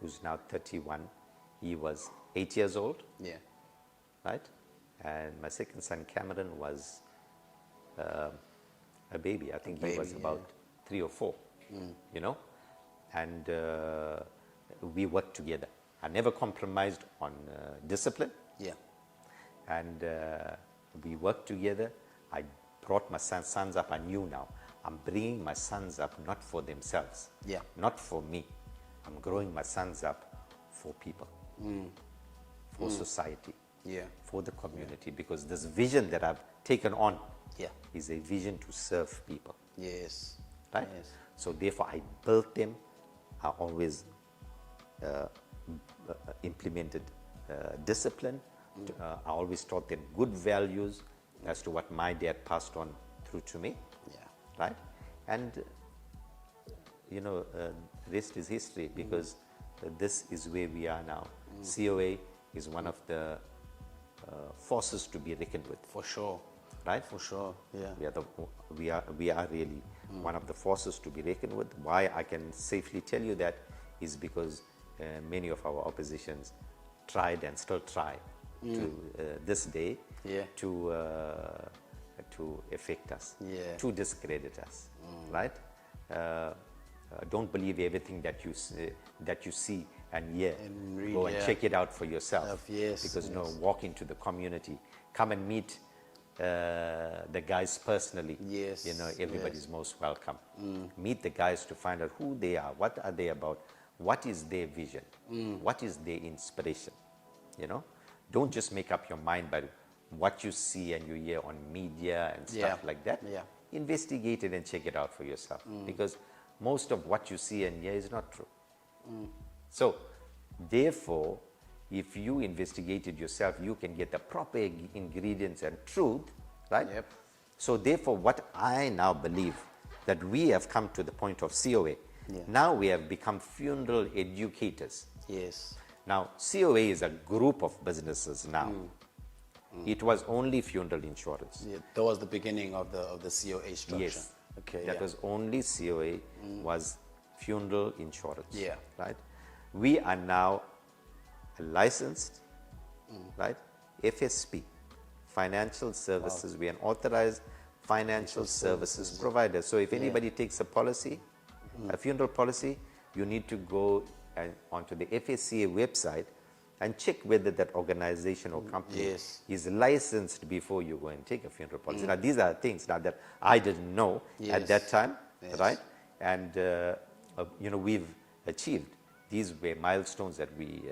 who's now 31, he was 8 years old, Yeah. right? And my second son, Cameron, was a baby. I think he was about 3 or 4, and we worked together. I never compromised on discipline. Yeah. And we worked together. I brought my sons up. I knew now I'm bringing my sons up not for themselves, not for me. I'm growing my sons up for people, for society, for the community, because this vision that I've taken on is a vision to serve people. Yes. Right? Yes. So therefore I built them. I always implemented discipline. I always taught them good values as to what my dad passed on through to me. Right? And, rest is history, because this is where we are now. COA is one of the forces to be reckoned with. For sure. Right? For sure. Yeah. We are really one of the forces to be reckoned with. Why I can safely tell you that is because many of our oppositions tried and still try to this day to affect us, to discredit us, right? Don't believe everything that you see and hear. And read, Go and check it out for yourself. Yes, Because walk into the community, come and meet the guys personally. Yes, everybody's most welcome. Meet the guys to find out who they are, what are they about, what is their vision, what is their inspiration. Don't just make up your mind by what you see and you hear on media and stuff like that. Investigate it and check it out for yourself, because most of what you see and hear is not true. So therefore, if you investigate it yourself, you can get the proper ingredients and truth, right? So therefore, what I now believe, that we have come to the point of COA. Now we have become funeral educators. Yes. Now, COA is a group of businesses now. It was only funeral insurance. Yeah, that was the beginning of the COA structure. Yes. Okay. That was only COA was funeral insurance. Yeah. Right? We are now licensed, right? FSP, financial services. We are an authorized financial services provider. So if anybody takes a policy, a funeral policy, you need to go onto the FSCA website and check whether that organization or company is licensed before you go and take a funeral policy. Now, these are things now that I didn't know at that time, right? And, we've achieved. These were milestones that we,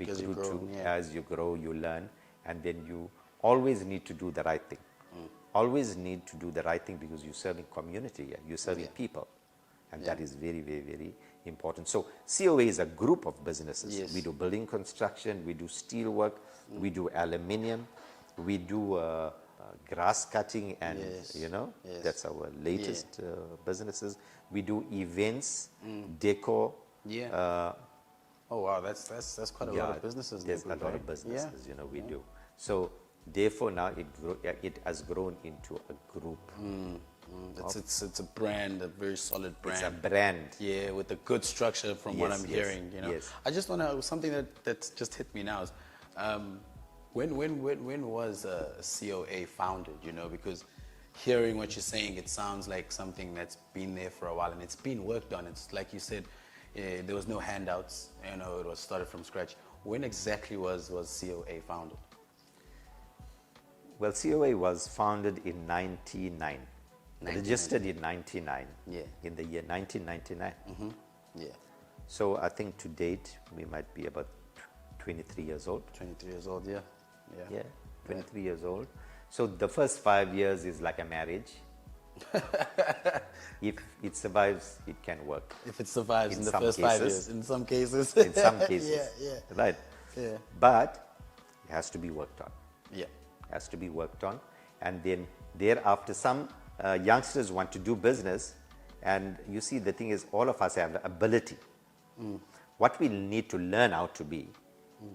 grew to. As you grow, you learn, and then you always need to do the right thing. Always need to do the right thing, because you're serving community, you're serving people. And that is very, very, very important. So COA is a group of businesses. We do building construction, we do steel work, we do aluminium, we do grass cutting, and that's our latest businesses. We do events, decor. Oh wow, that's quite a lot of businesses. There's a lot of businesses, we do. So therefore now it has grown into a group. It's a brand, a very solid brand. It's a brand. Yeah, with a good structure from what I'm hearing. Yes. I just want to, something that just hit me now is, When was COA founded? You know, because hearing what you're saying, it sounds like something that's been there for a while and it's been worked on. It's like you said, there was no handouts. You know, it was started from scratch. When exactly was COA founded? Well, COA was founded in 99. Registered in 99. Yeah. In the year 1999. Mm-hmm. Yeah. So I think to date we might be about 23 years old. 23 years old, yeah. Yeah, 23 years old. So the first 5 years is like a marriage. If it survives, it can work. If it survives in the some first 5 cases. years, in some cases. In some cases. Yeah. Right. Yeah. But it has to be worked on. Yeah. Has to be worked on. And then thereafter, some youngsters want to do business. And you see, the thing is, all of us have the ability. What we need to learn how to be,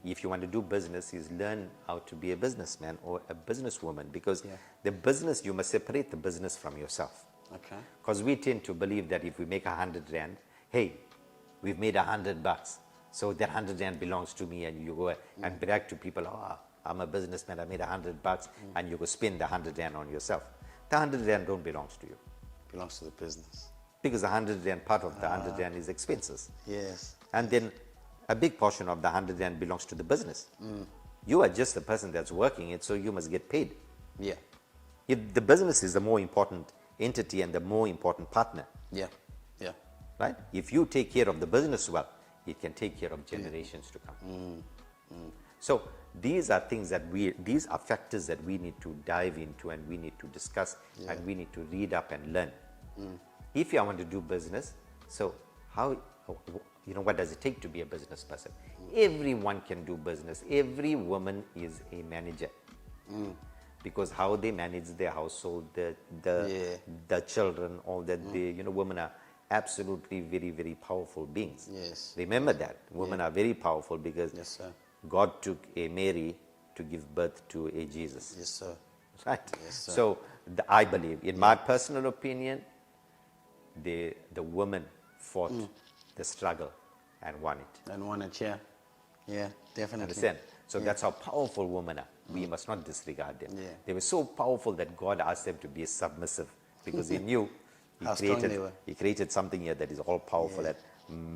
if you want to do business, is learn how to be a businessman or a businesswoman. Because the business, you must separate the business from yourself. Okay. Because we tend to believe that if we make 100 rand, hey, we've made $100. So that 100 rand belongs to me, and you go and brag to people, oh, I'm a businessman, I made $100, and you go spend the 100 rand on yourself. The 100 rand don't belong to you. Belongs to the business. Because the 100 rand, part of the 100 rand is expenses. Yes. And then a big portion of the 100 rand belongs to the business. You are just the person that's working it, so you must get paid. Yeah. If the business is the more important entity and the more important partner, Yeah. Yeah. right? If you take care of the business well, it can take care of generations to come. So these are things that these are factors that we need to dive into, and we need to discuss, and we need to read up and learn. If you want to do business, so how, what does it take to be a business person? Everyone can do business. Every woman is a manager. Because how they manage their household, the children, all that, women are absolutely very, very powerful beings. Yes. Remember that. Women are very powerful because Yes, sir. God took a Mary to give birth to a Jesus. Yes, sir. Right? Yes, sir. So I believe, in my personal opinion, the woman fought the struggle and won it. And won it, yeah. Yeah, definitely. Understand? So that's how powerful women are. We must not disregard them. Yeah. They were so powerful that God asked them to be submissive, because He knew How strong they were. He created something here that is all powerful, and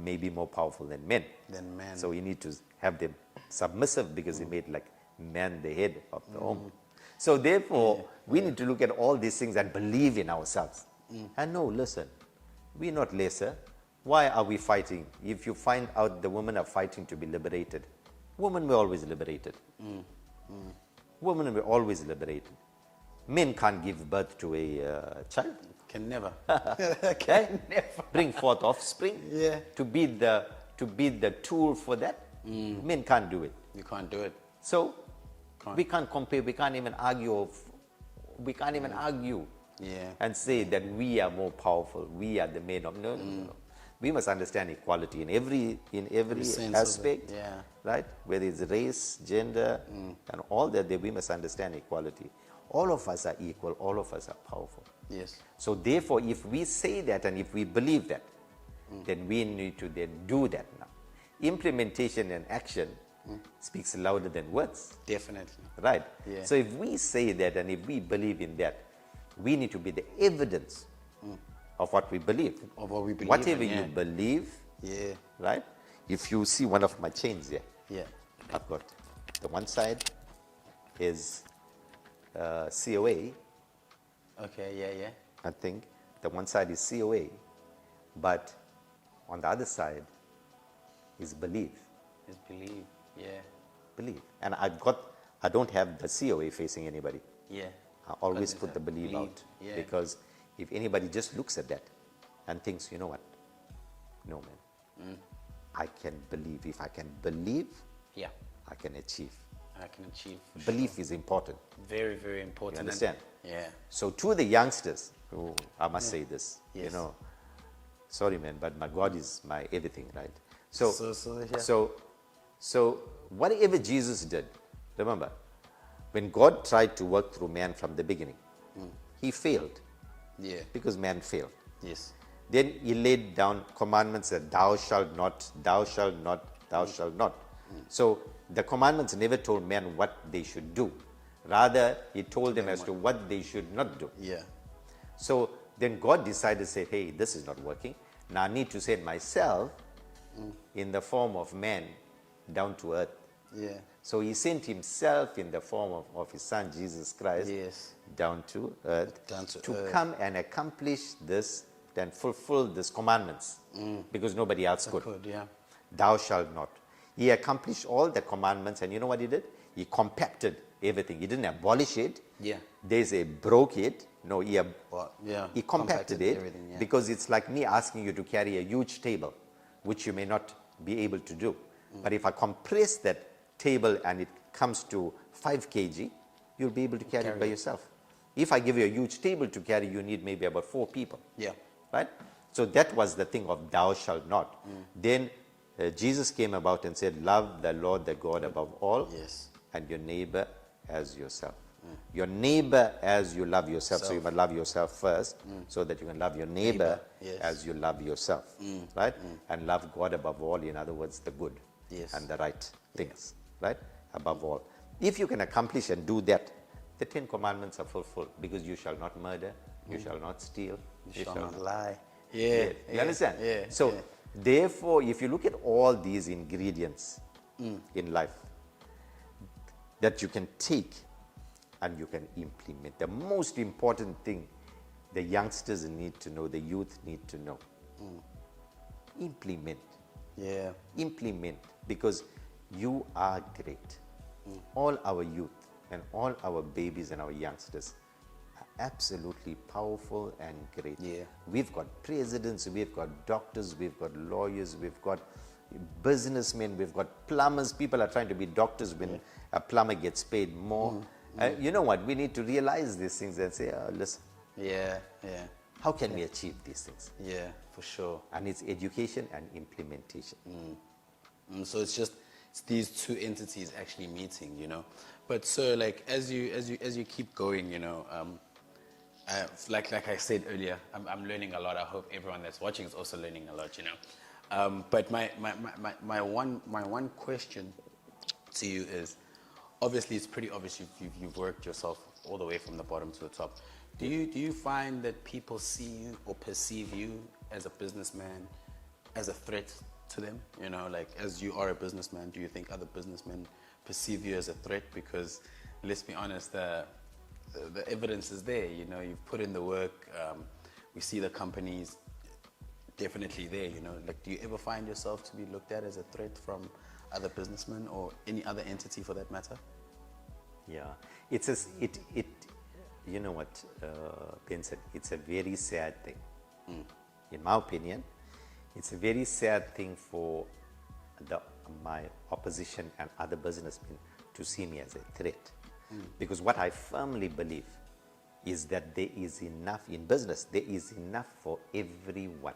maybe more powerful than men. Than men. So we need to have them submissive, because He made like man the head of the home. So therefore, we need to look at all these things and believe in ourselves. And no, listen, we're not lesser. Why are we fighting? If you find out the women are fighting to be liberated, women were always liberated. Women were always liberated. Men can't give birth to a child. Can never. Can never bring forth offspring. Yeah. To be the tool for that. Men can't do it. You can't do it. So we can't compare. We can't even argue. We can't even argue. Yeah. And say that we are more powerful. We are the men of no. We must understand equality in every sense of it. aspect. Yeah. Right? Whether it's race, gender, and all that, we must understand equality. All of us are equal. All of us are powerful. Yes. So therefore, if we say that and if we believe that, then we need to then do that now. Implementation and action speaks louder than words. Definitely. Right? Yeah. So if we say that and if we believe in that, we need to be the evidence of what we believe. Of what we believe Whatever in, you believe, Yeah. right? If you see one of my chains here, Yeah. I've got the one side is COA. Okay, yeah. I think the one side is COA, but on the other side is believe. Just believe. Yeah. Believe. And I don't have the COA facing anybody. Yeah. I always Because put the it's a believe believe. out. Yeah. Because if anybody just looks at that and thinks, you know what? No, man. I can believe. If I can believe, Yeah. I can achieve. I can achieve. Belief is important. Very, very important. You understand? Yeah. So to the youngsters, who I must say this, Yes. sorry, man, but my God is my everything, right? So whatever Jesus did, remember, when God tried to work through man from the beginning, He failed. Yeah. Because man failed. Yes. Then He laid down commandments that thou shalt not, thou shalt not, thou shalt not. So The commandments never told men what they should do. Rather, he told them as to what they should not do. Yeah. So then God decided to say, hey, this is not working. Now I need to set myself in the form of man down to earth. Yeah. So he sent himself in the form of his son, Jesus Christ, Yes. down to earth Down to earth. come and accomplish this and fulfill these commandments because nobody else could. Yeah. Thou shalt not. He accomplished all the commandments, and you know what he did? He compacted everything. He didn't abolish it. Yeah. They say broke it. No, he Yeah. compacted it everything, yeah. because it's like me asking you to carry a huge table, which you may not be able to do. But if I compress that table and it comes to 5 kg, you'll be able to carry it by yourself. If I give you a huge table to carry, you need maybe about 4 people. Yeah. Right? So that was the thing of thou shalt not. Then Jesus came about and said, love the Lord, the God above all, Yes. and your neighbor as yourself. Your neighbor as you love yourself. So you must love yourself first so that you can love your neighbor Yes. as you love yourself. Right? And love God above all, in other words, the good Yes. and the right things. Right? Above all. If you can accomplish and do that, the 10 commandments are fulfilled because you shall not murder, you shall not steal, You shall not lie. Yeah. Yeah. You understand? Yeah. So, yeah. therefore, if you look at all these ingredients in life that you can take and you can implement, the most important thing the youngsters need to know, the youth need to know, implement. Yeah. Implement, because you are great. All our youth and all our babies and our youngsters are absolutely powerful and great. Yeah. We've got presidents, we've got doctors, we've got lawyers, we've got businessmen, we've got plumbers. People are trying to be doctors when a plumber gets paid more. You know what? We need to realize these things and say, listen, Yeah. Yeah. how can we achieve these things? Yeah. For sure. And it's education and implementation. So it's these two entities actually meeting, you know. But so like as you keep going, you know, like I said earlier, I'm learning a lot. I hope everyone that's watching is also learning a lot, you know. But my one question to you is, obviously it's pretty obvious you've worked yourself all the way from the bottom to the top. Do you find that people see you or perceive you as a businessman as a threat to them? You know, like as you are a businessman, do you think other businessmen perceive you as a threat? Because let's be honest, the evidence is there. You know, you've put in the work. We see the companies definitely there. You know, like do you ever find yourself to be looked at as a threat from other businessmen or any other entity for that matter? Yeah, you know what, Vincent, it's a very sad thing. In my opinion, it's a very sad thing for my opposition and other businessmen to see me as a threat. Because what I firmly believe is that there is enough in business, there is enough for everyone.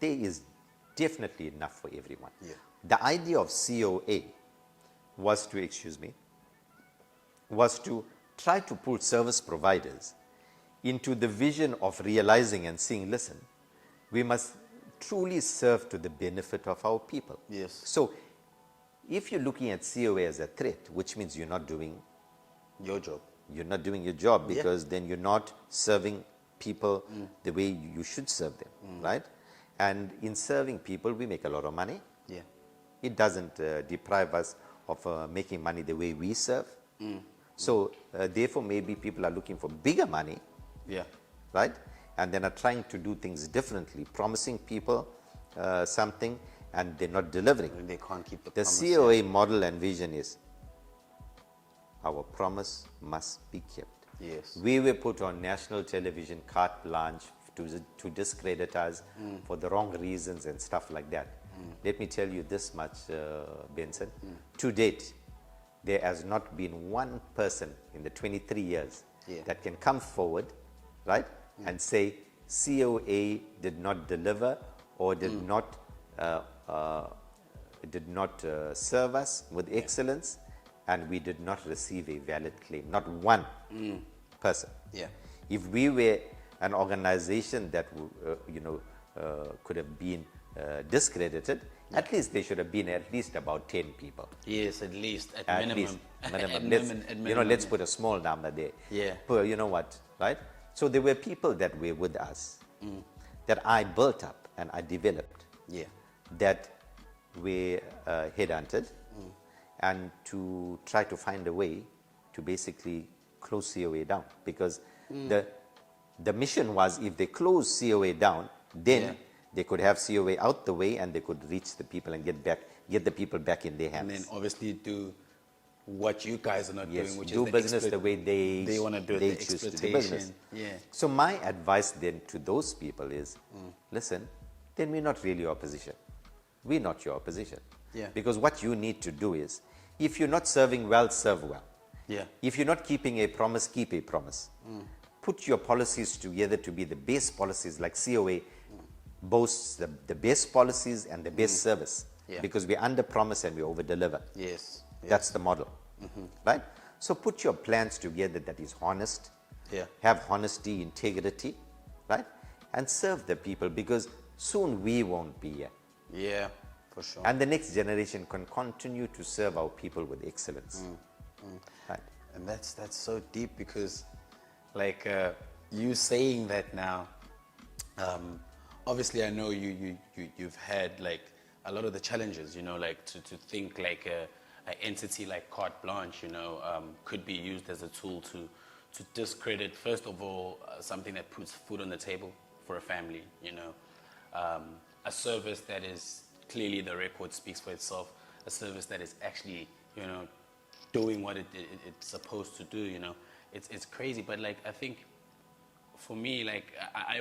There is definitely enough for everyone. Yeah. The idea of COA was to try to pull service providers into the vision of realizing and seeing, listen, we must truly serve to the benefit of our people. Yes. So if you're looking at COA as a threat, which means you're not doing Your job. you're not doing your job, because then you're not serving people the way you should serve them, right? And in serving people, we make a lot of money. Yeah. It doesn't deprive us of making money the way we serve. So therefore, maybe people are looking for bigger money, Yeah. right? And then are trying to do things differently, promising people something and they're not delivering. And they can't keep the The promise. COA model and vision is our promise must be kept. Yes. We were put on national television carte blanche to discredit us for the wrong reasons and stuff like that. Let me tell you this much, Benson. To date, there has not been one person in the 23 years that can come forward, right, and say COA did not deliver or did not serve us with excellence, and we did not receive a valid claim. Not one person. Yeah. If we were an organization that could have been discredited, At least they should have been at least about 10 people. Yes, at least, at At minimum. least, minimum. At Let's, minimum, at you know, minimum, let's yeah. put a small number there. Yeah. But you know what, right? So there were people that were with us that I built up and I developed. Yeah. That were headhunted and to try to find a way to basically close COA down, because the mission was, if they close COA down, then Yeah. they could have COA out the way and they could reach the people and get the people back in their hands. And then obviously do what you guys are not Yes, doing, which do is business the way they want to do it, they the choose to do exploitation. business. Yeah. So my advice then to those people is, listen, then we're not really your opposition. We're not your opposition. Yeah. Because what you need to do is, if you're not serving well, serve well. Yeah. If you're not keeping a promise, keep a promise. Put your policies together to be the best policies, like COA boasts the best policies and the best service. Yeah. Because we under promise and we over deliver. Yes. That's the model. Right? So put your plans together that is honest. Yeah. Have honesty, integrity, right? And serve the people, because soon we won't be here. Yeah, for sure. And the next generation can continue to serve our people with excellence. Right? And that's so deep, because like you saying that now, obviously I know you've had like a lot of the challenges, you know, like to think like an entity like carte blanche, you know, could be used as a tool to discredit, first of all, something that puts food on the table for a family, you know, a service that is clearly, the record speaks for itself, a service that is actually, you know, doing what it's supposed to do, you know. It's crazy, but like I think for me, like I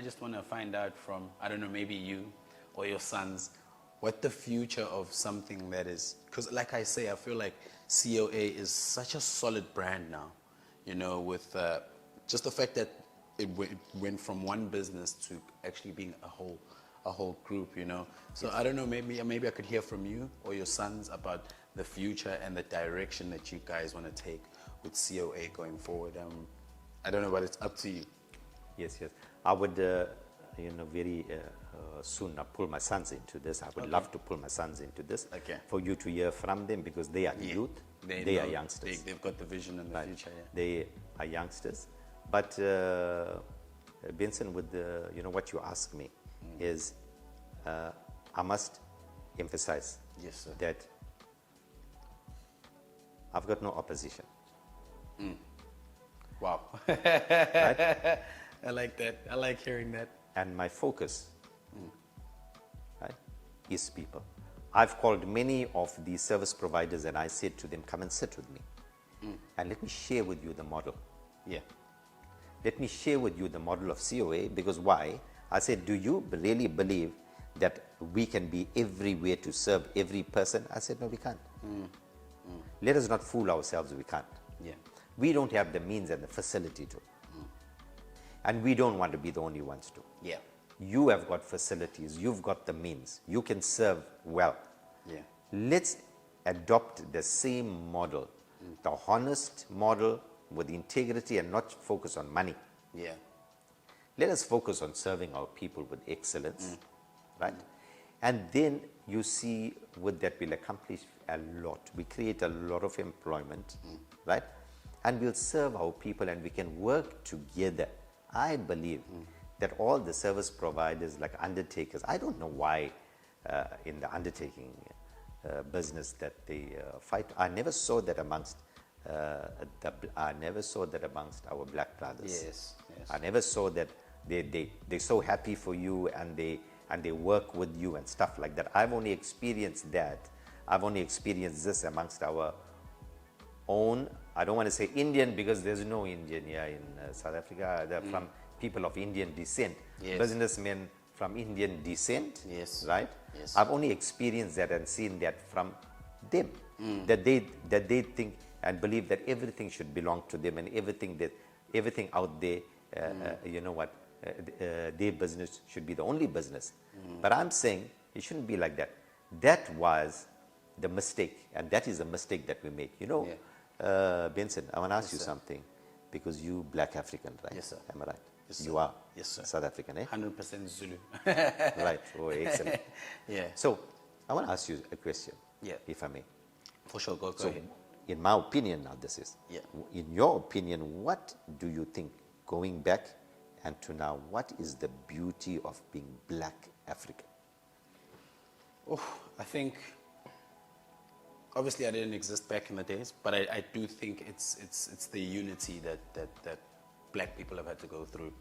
just wanna find out from, I don't know, maybe you or your sons, what the future of something that is, because like I say, I feel like COA is such a solid brand now, you know, with just the fact that it went from one business to actually being a whole group, you know. So I don't know, maybe I could hear from you or your sons about the future and the direction that you guys want to take with COA going forward. I don't know, but it's up to you. Yes, yes. I would, you know, very soon pull my sons into this. I would love to pull my sons into this. Okay. For you to hear from them, because they are youth, they are youngsters. They've got the vision in the future. Yeah. They are youngsters. But Benson, with you know, what you asked me is, I must emphasize Yes, sir. that I've got no opposition. Wow. Right? I like that. I like hearing that. And my focus, right, is people. I've called many of the service providers and I said to them, come and sit with me. And let me share with you the model. Yeah. Let me share with you the model of COA, because why? I said, do you really believe that we can be everywhere to serve every person? I said, no, we can't. Let us not fool ourselves, we can't. Yeah. We don't have the means and the facility to. And we don't want to be the only ones to. Yeah. You have got facilities, you've got the means, you can serve well. Yeah. Let's adopt the same model, the honest model with integrity, and not focus on money. Yeah. Let us focus on serving our people with excellence, right? And then you see, with that we'll accomplish a lot. We create a lot of employment, right? And we'll serve our people and we can work together. I believe that all the service providers, like undertakers, I don't know why in the undertaking business that they fight. I never saw that amongst I never saw that amongst our black brothers. Yes. Yes. I never saw that they're so happy for you and they work with you and stuff like that. I've only experienced that. I've only experienced this amongst our own, I don't want to say Indian, because there's no Indian here in South Africa. They're from people of Indian descent. Yes. Businessmen from Indian descent. Yes. Right? Yes. I've only experienced that and seen that from them. That they think and believe that everything should belong to them, and everything out there, you know what, their business should be the only business. But I'm saying it shouldn't be like that. That was the mistake, and that is the mistake that we made. You know, Benson, I want to ask you something, because you black African, right? Yes, sir. Am I right? Yes, sir. You are Yes, sir. South African, eh? 100% Zulu. Right. Oh, excellent. Yeah. So, I want to ask you a question, Yeah. if I may. For sure. Go So, ahead. in my opinion, now this is, Yeah. in your opinion, what do you think, going back and to now, what is the beauty of being black African? Oh, I think, obviously I didn't exist back in the days, but I do think it's the unity that black people have had to go through.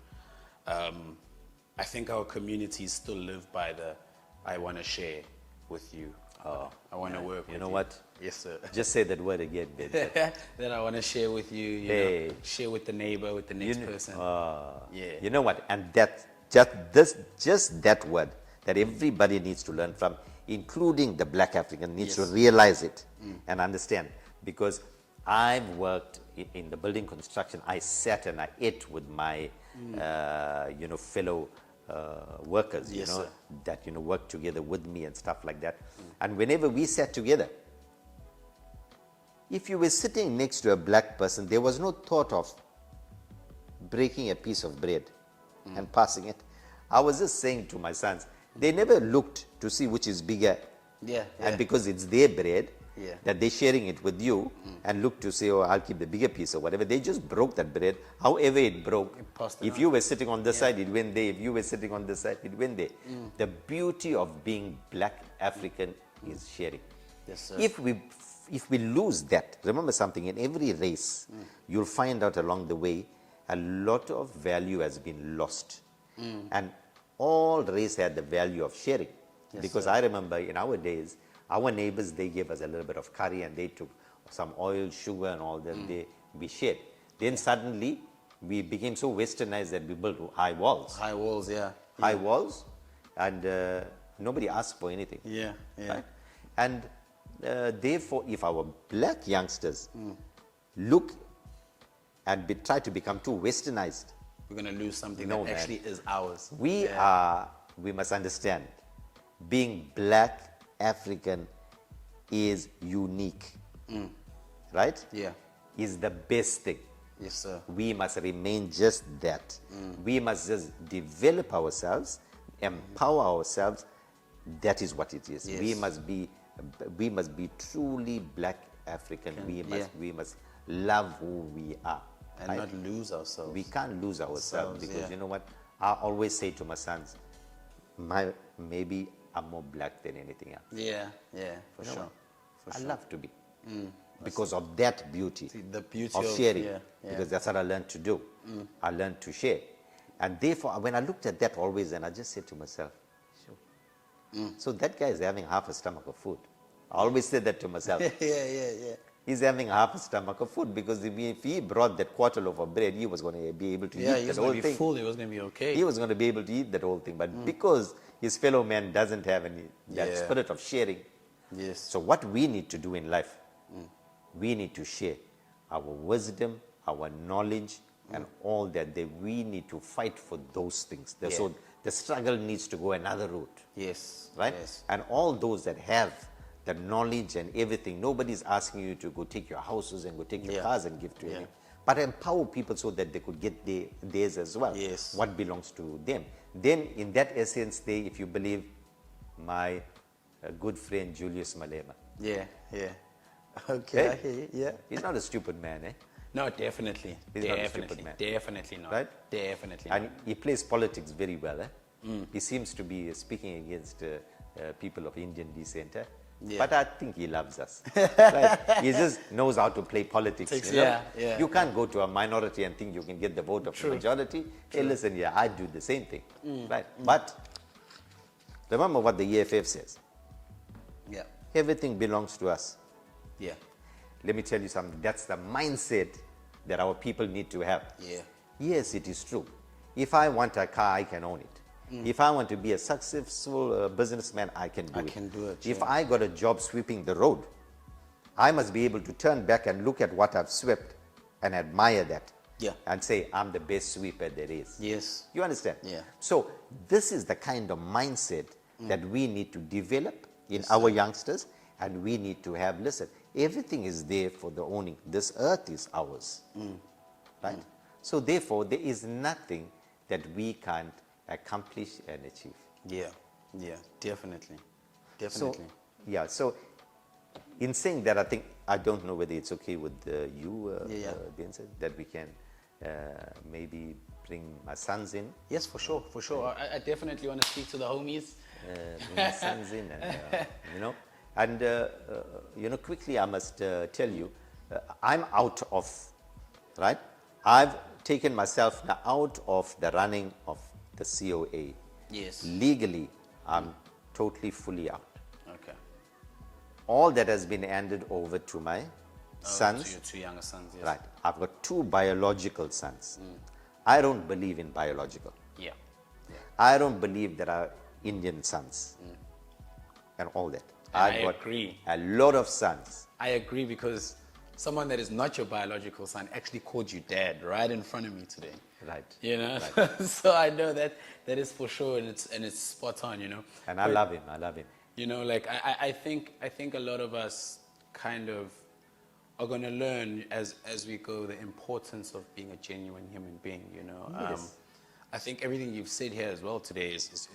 I think our communities still live by the, I want to share with you. I want to work with you. You know what? Yes, sir. Just say that word again, Ben. That I want to share with you, you Hey. know, share with the neighbor, with the next person. Yeah. You know what? And that just that word that everybody needs to learn from, including the black African, needs to realize it and understand. Because I've worked in the building construction. I sat and I ate with my fellow workers, Yes, sir. that work together with me and stuff like that. And whenever we sat together, if you were sitting next to a black person, there was no thought of breaking a piece of bread and passing it. I was just saying to my sons, they never looked to see which is bigger. Yeah. And because it's their bread, Yeah. that they're sharing it with you, and look to say, oh, I'll keep the bigger piece or whatever. They just broke that bread, however it broke. passed it If on. you were sitting on this side, it went there. If you were sitting on this side, it went there. The beauty of being black African is sharing. Yes, sir. If we lose that, remember something, in every race, you'll find out along the way, a lot of value has been lost. And all race had the value of sharing. Yes, Because sir. I remember in our days, our neighbors, they gave us a little bit of curry and they took some oil, sugar and all that. We shared. Then suddenly, we became so westernized that we built high walls. High walls, yeah. High walls, and nobody asked for anything. Yeah, yeah. Right? And therefore, if our black youngsters look and try to become too westernized, We're going to lose something No, that man. actually is ours. we must understand, being black African is unique, right? Yeah. Is the best thing. Yes, sir. We must remain just that. We must just develop ourselves, empower ourselves. That is what it is. Yes. We must be truly black African. Yeah. We must love who we are. And right? not lose ourselves. We can't lose ourselves because yeah. you know what? I always say to my sons, maybe I'm more black than anything else. Yeah, yeah, for You know sure. what? For I sure. love to be. Because of that beauty, See, the beauty of of- sharing. yeah, yeah. Because that's what I learned to do. I learned to share. And therefore, when I looked at that always, and I just said to myself, sure. So that guy is having half a stomach of food. I always said that to myself. yeah. He's having half a stomach of food because if he brought that quarter loaf of bread, he was going to be able to Yeah, eat he that was whole going to be thing. full. He was going to be okay. He was going to be able to eat that whole thing. But because his fellow man doesn't have that Yeah. spirit of sharing, Yes. so what we need to do in life, we need to share our wisdom, our knowledge, and all that. We need to fight for those things. Yeah. So the struggle needs to go another route, Yes. right? Yes. And all those that have the knowledge and everything, nobody's asking you to go take your houses and go take your Yeah. cars and give to Yeah. them. But empower people so that they could get theirs as well. Yes. What belongs to them. Then in that essence, if you believe my good friend Julius Malema, Yeah. Okay, Hey. I hear you. Yeah. he's not a stupid man, eh? No, definitely. He's not a stupid man. Definitely not. Right? Definitely And not. he plays politics very well. Eh? He seems to be speaking against people of Indian descent. Eh? Yeah. But I think he loves us. Right? He just knows how to play politics. You know? Yeah. You can't go to a minority and think you can get the vote of the majority. Hey, listen, I do the same thing. Right? But remember what the EFF says. Yeah. Everything belongs to us. Yeah. Let me tell you something. That's the mindset that our people need to have. Yeah. Yes, it is true. If I want a car, I can own it. If I want to be a successful businessman, I can do it. I can do it, If yeah. I got a job sweeping the road, I must be able to turn back and look at what I've swept and admire that. Yeah. And say, I'm the best sweeper there is. Yes. You understand? Yeah. So this is the kind of mindset that we need to develop in our youngsters, and we need to have, listen, everything is there for the owning. This earth is ours. Right? So therefore, there is nothing that we can't accomplish and achieve. Yeah, yeah, definitely. So, Definitely. yeah, so in saying that, I don't know whether it's okay with you, Vincent, that we can maybe bring my sons in. Yes, for sure, for sure. I definitely want to speak to the homies. Bring my sons in, and quickly I must tell you, I'm out of, right? I've taken myself now out of the running of the COA. Yes. Legally, I'm totally fully out. Okay. All that has been handed over to my sons. To your two younger sons, yes. Right. I've got two biological sons. I don't believe in biological. Yeah. I don't believe there are Indian sons and all that. I I've got agree. a lot of sons. I agree, because someone that is not your biological son actually called you dad right in front of me today. Right. You know, Right. so I know that is for sure, and it's spot on. You know, And I love him. I love him. you know, like I think a lot of us kind of are gonna learn as we go the importance of being a genuine human being. You know, Yes. I think everything you've said here as well today is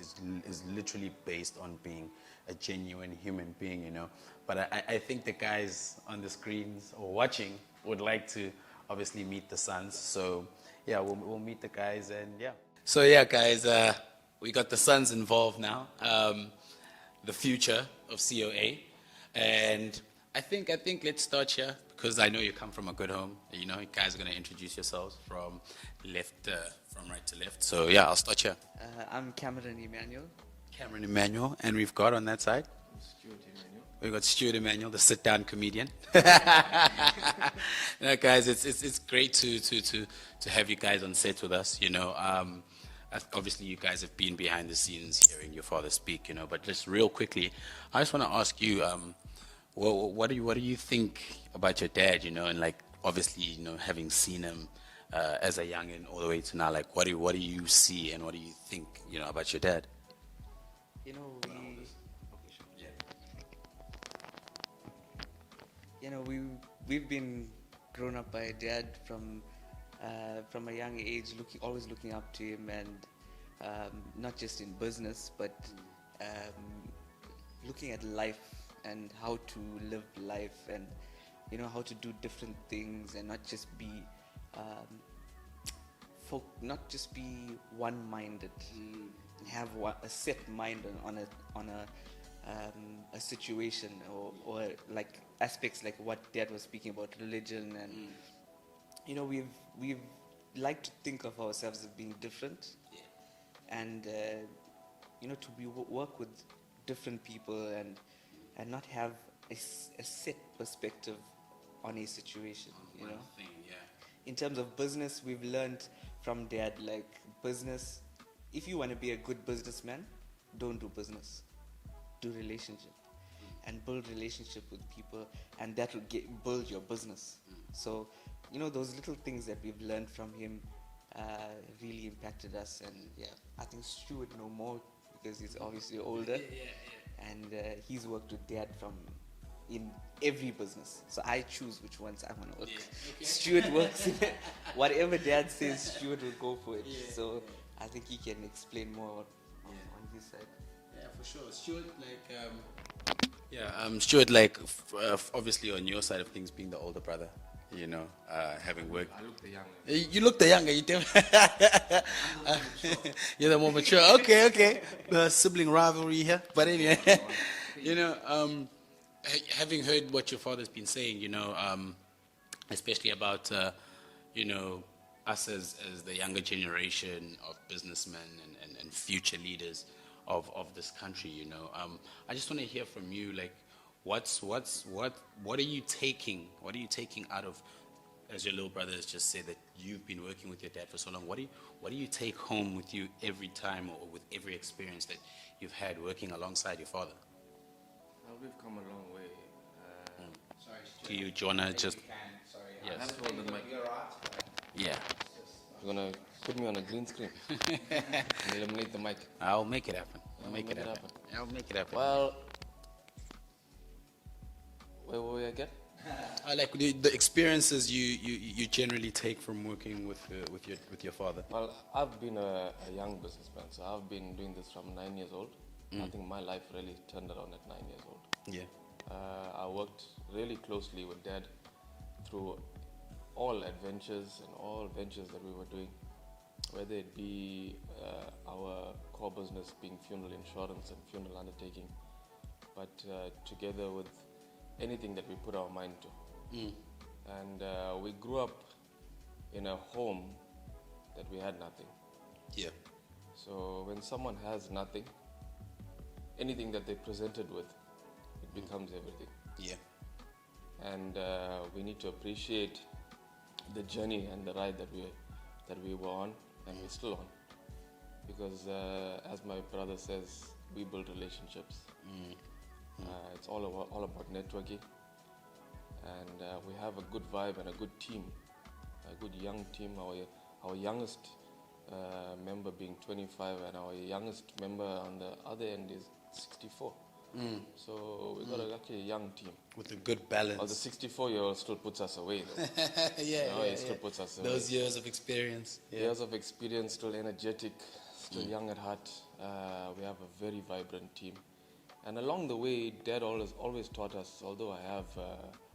literally based on being a genuine human being. You know, but I think the guys on the screens or watching would like to obviously meet the sons. So yeah, we'll meet the guys, and yeah. So yeah, guys, we got the sons involved now. The future of COA, and I think let's start here, because I know you come from a good home. You know, you guys are gonna introduce yourselves from right to left. So yeah, I'll start here. I'm Cameron Emmanuel. Cameron Emmanuel, and we've got on that side. We've got Stuart Emmanuel, the sit-down comedian. No, guys, it's great to have you guys on set with us. You know, obviously you guys have been behind the scenes hearing your father speak. You know, but just real quickly, I just want to ask you, what do you think about your dad? You know, and like obviously, you know, having seen him as a youngin all the way to now, like what do you see and what do you think, you know, about your dad? You know, we've been grown up by a dad from a young age, always looking up to him, and not just in business, but looking at life and how to live life, and you know, how to do different things and not just be one-minded, have a set mind on a situation, or like aspects like what Dad was speaking about, religion, and you know, we've like to think of ourselves as being different, and you know, to work with different people and not have a set perspective on a situation, you know. In terms of business, we've learned from Dad, like business, if you want to be a good businessman, don't do business, do relationship, and build relationship with people, and that will build your business. So, you know, those little things that we've learned from him really impacted us, and yeah, I think Stu would know more because he's obviously older, and he's worked with Dad in every business. So I choose which ones I want to work. Stuart works in it. Whatever Dad says, Stuart will go for it. So I think he can explain more on his side. Yeah, for sure. Stuart, Stuart, like, obviously on your side of things, being the older brother, you know, having worked. I look the younger. You look the younger. You're the more mature. Okay. Sibling rivalry here, but anyway, you know, having heard what your father's been saying, you know, especially about, you know, us as the younger generation of businessmen and future leaders of this country, you know, I just want to hear from you, like, what are you taking out of, as your little brother has just said, that you've been working with your dad for so long, what do you take home with you every time, or with every experience that you've had working alongside your father? Well, we've come a long way. Do you want to just... I have to hold the mic. Yeah. You're going to put me on a green screen and illuminate the mic. I'll make it happen. I'll make it happen. Well, where were we again? Like the experiences you generally take from working with your father. Well, I've been a young businessman, so I've been doing this from 9 years old. I think my life really turned around at 9 years old. Yeah. I worked really closely with Dad through all adventures and all ventures that we were doing, whether it be our core business being funeral insurance and funeral undertaking, but together with anything that we put our mind to. And we grew up in a home that we had nothing. Yeah. So when someone has nothing, anything that they're presented with, it becomes everything. Yeah. And we need to appreciate the journey and the ride that we were on and we're still on. Because as my brother says, we build relationships. It's all about networking. And we have a good vibe and a good team, a good young team. Our youngest member being 25 and our youngest member on the other end is 64. So we got actually a young team. With a good balance. Well, the 64-year-old still puts us away though. He still puts us away. Those years of experience. Yeah. Years of experience, still energetic, still young at heart. We have a very vibrant team. And along the way, Dad always taught us, although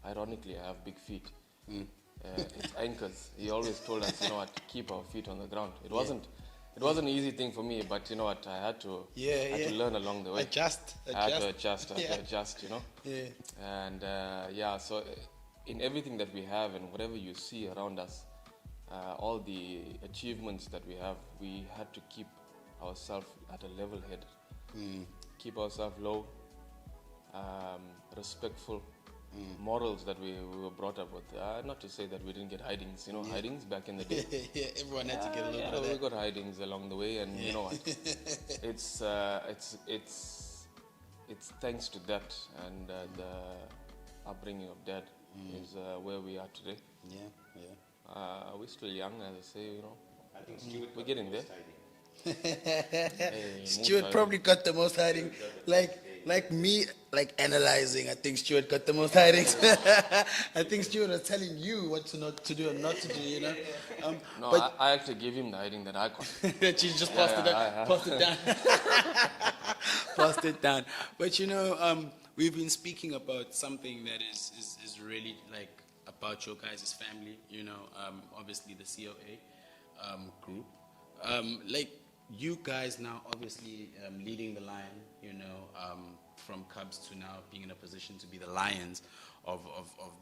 ironically, I have big feet. It's anchors. He always told us, you know what, keep our feet on the ground. It wasn't an easy thing for me, but you know what, I had to learn along the way. Adjust. I had to adjust, you know. Yeah. And so in everything that we have and whatever you see around us, all the achievements that we have, we had to keep ourselves at a level head. Keep ourselves low, respectful, morals that we were brought up with. Not to say that we didn't get hidings, hidings back in the day. Yeah, everyone had to get a little bit of that. We got hidings along the way, and you know what? It's thanks to that and the upbringing of Dad is where we are today. Yeah. We're still young, as I say, I think Stuart we're getting there. Stuart probably got the most hiding. Like me, analyzing. I think Stuart got the most hidings. I think Stuart was telling you what to not to do and not to do. No, but I actually gave him the hiding that I got. that you just passed it down. Passed it down. But we've been speaking about something that is really like about your guys' family. Obviously the COA group. You guys now obviously leading the line, from Cubs to now being in a position to be the lions of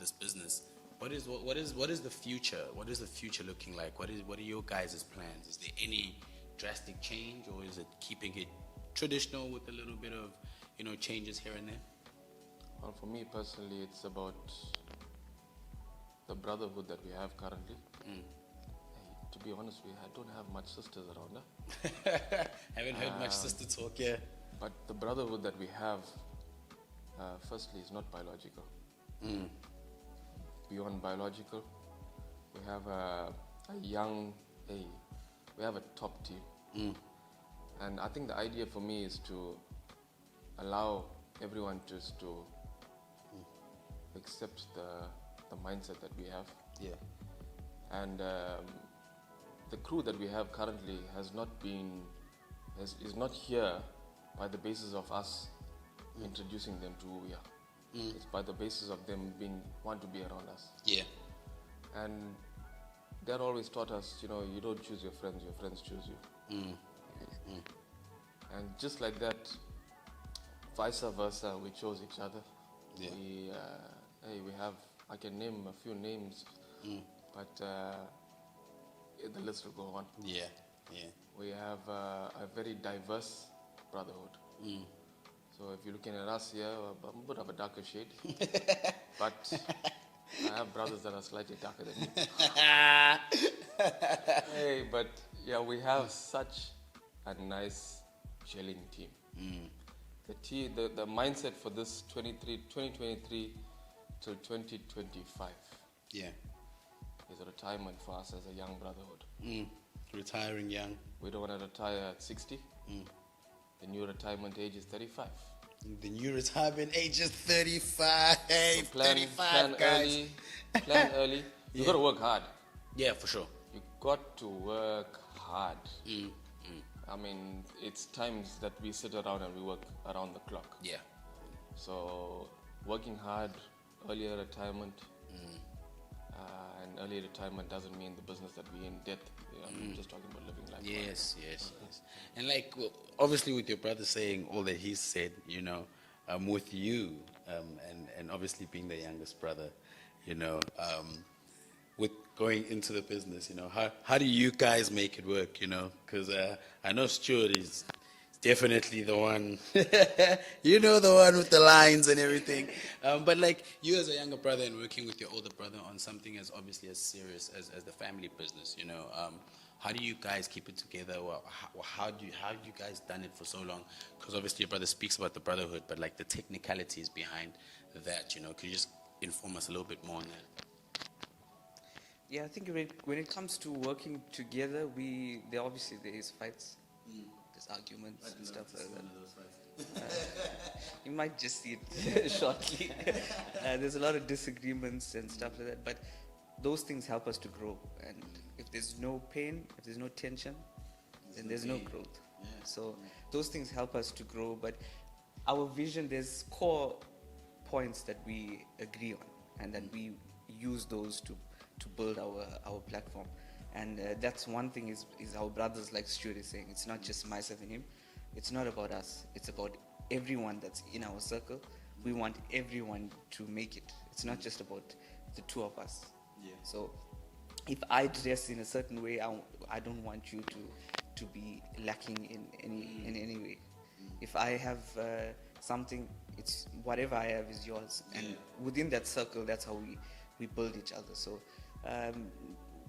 this business. What is the future? What is the future looking like? What are your guys' plans? Is there any drastic change, or is it keeping it traditional with a little bit of changes here and there? Well, for me personally, it's about the brotherhood that we have currently. To be honest with you, I don't have much sisters around. Haven't heard much sister talk, yeah. But the brotherhood that we have, firstly, is not biological. Beyond biological, we have we have a top team. And I think the idea for me is to allow everyone just to accept the mindset that we have. Yeah. And the crew that we have currently is not here by the basis of us introducing them to who we are. It's by the basis of them want to be around us. Yeah. And Dad always taught us, you don't choose your friends choose you. And just like that, vice versa, we chose each other. Yeah. I can name a few names, but the list will go on. Yeah. We have a very diverse brotherhood. So if you're looking at us here, I'm a bit of a darker shade, but I have brothers that are slightly darker than me. But yeah, we have such a nice gelling team. The mindset for this 2023 till 2025 Yeah. is a retirement for us as a young brotherhood. Retiring young. We don't want to retire at 60. The new retirement age is 35. The new retirement age is 35. So plan 35, guys. early. Plan early. You got to work hard. Yeah, for sure. You got to work hard. I mean, it's times that we sit around and we work around the clock. Yeah. So working hard, earlier retirement, and early retirement doesn't mean the business that we're in debt. I'm just talking about living life. Yes. And like, well, obviously with your brother saying all that he said, with you, and obviously being the youngest brother, with going into the business, how do you guys make it work, because I know Stuart is definitely the one, the one with the lines and everything. But like you as a younger brother and working with your older brother on something as obviously as serious as the family business, how do you guys keep it together? Well, how do you guys done it for so long? Because obviously your brother speaks about the brotherhood, but like the technicalities behind that, could you just inform us a little bit more on that? Yeah, I think when it comes to working together, there is fights, there's arguments and stuff like that. You might just see it shortly. There's a lot of disagreements and stuff like that, but those things help us to grow. And if there's no pain, if there's no tension, then there's no growth. Yeah. So those things help us to grow. But our vision, there's core points that we agree on, and that we use those to build our platform. And that's one thing is our brothers, like Stuart is saying, it's not just myself and him. It's not about us. It's about everyone that's in our circle. We want everyone to make it. It's not just about the two of us. Yeah. So if I dress in a certain way, I don't want you to be lacking in any way. If I have something, it's whatever I have is yours. And within that circle, that's how we build each other. So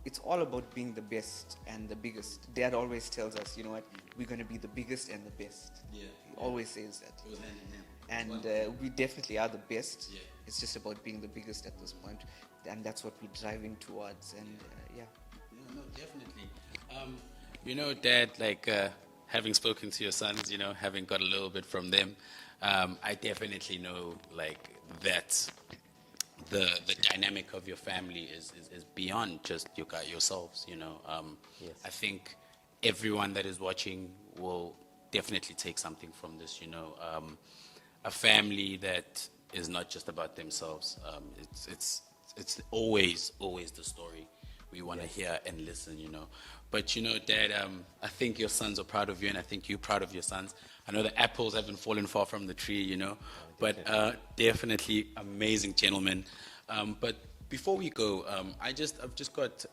it's all about being the best and the biggest. Dad always tells us, you know what, we're going to be the biggest and the best. Yeah. He always says that. It was hand in hand. And we definitely are the best. Yeah. It's just about being the biggest at this point. And that's what we're driving towards. And No, definitely. Dad, like having spoken to your sons, having got a little bit from them, I definitely know like that the dynamic of your family is beyond just yourselves, Yes. I think everyone that is watching will definitely take something from this, a family that is not just about themselves. It's always the story we want to hear and listen, But Dad, I think your sons are proud of you, and I think you're proud of your sons. I know the apples haven't fallen far from the tree, but definitely amazing gentlemen. But before we go, I've just got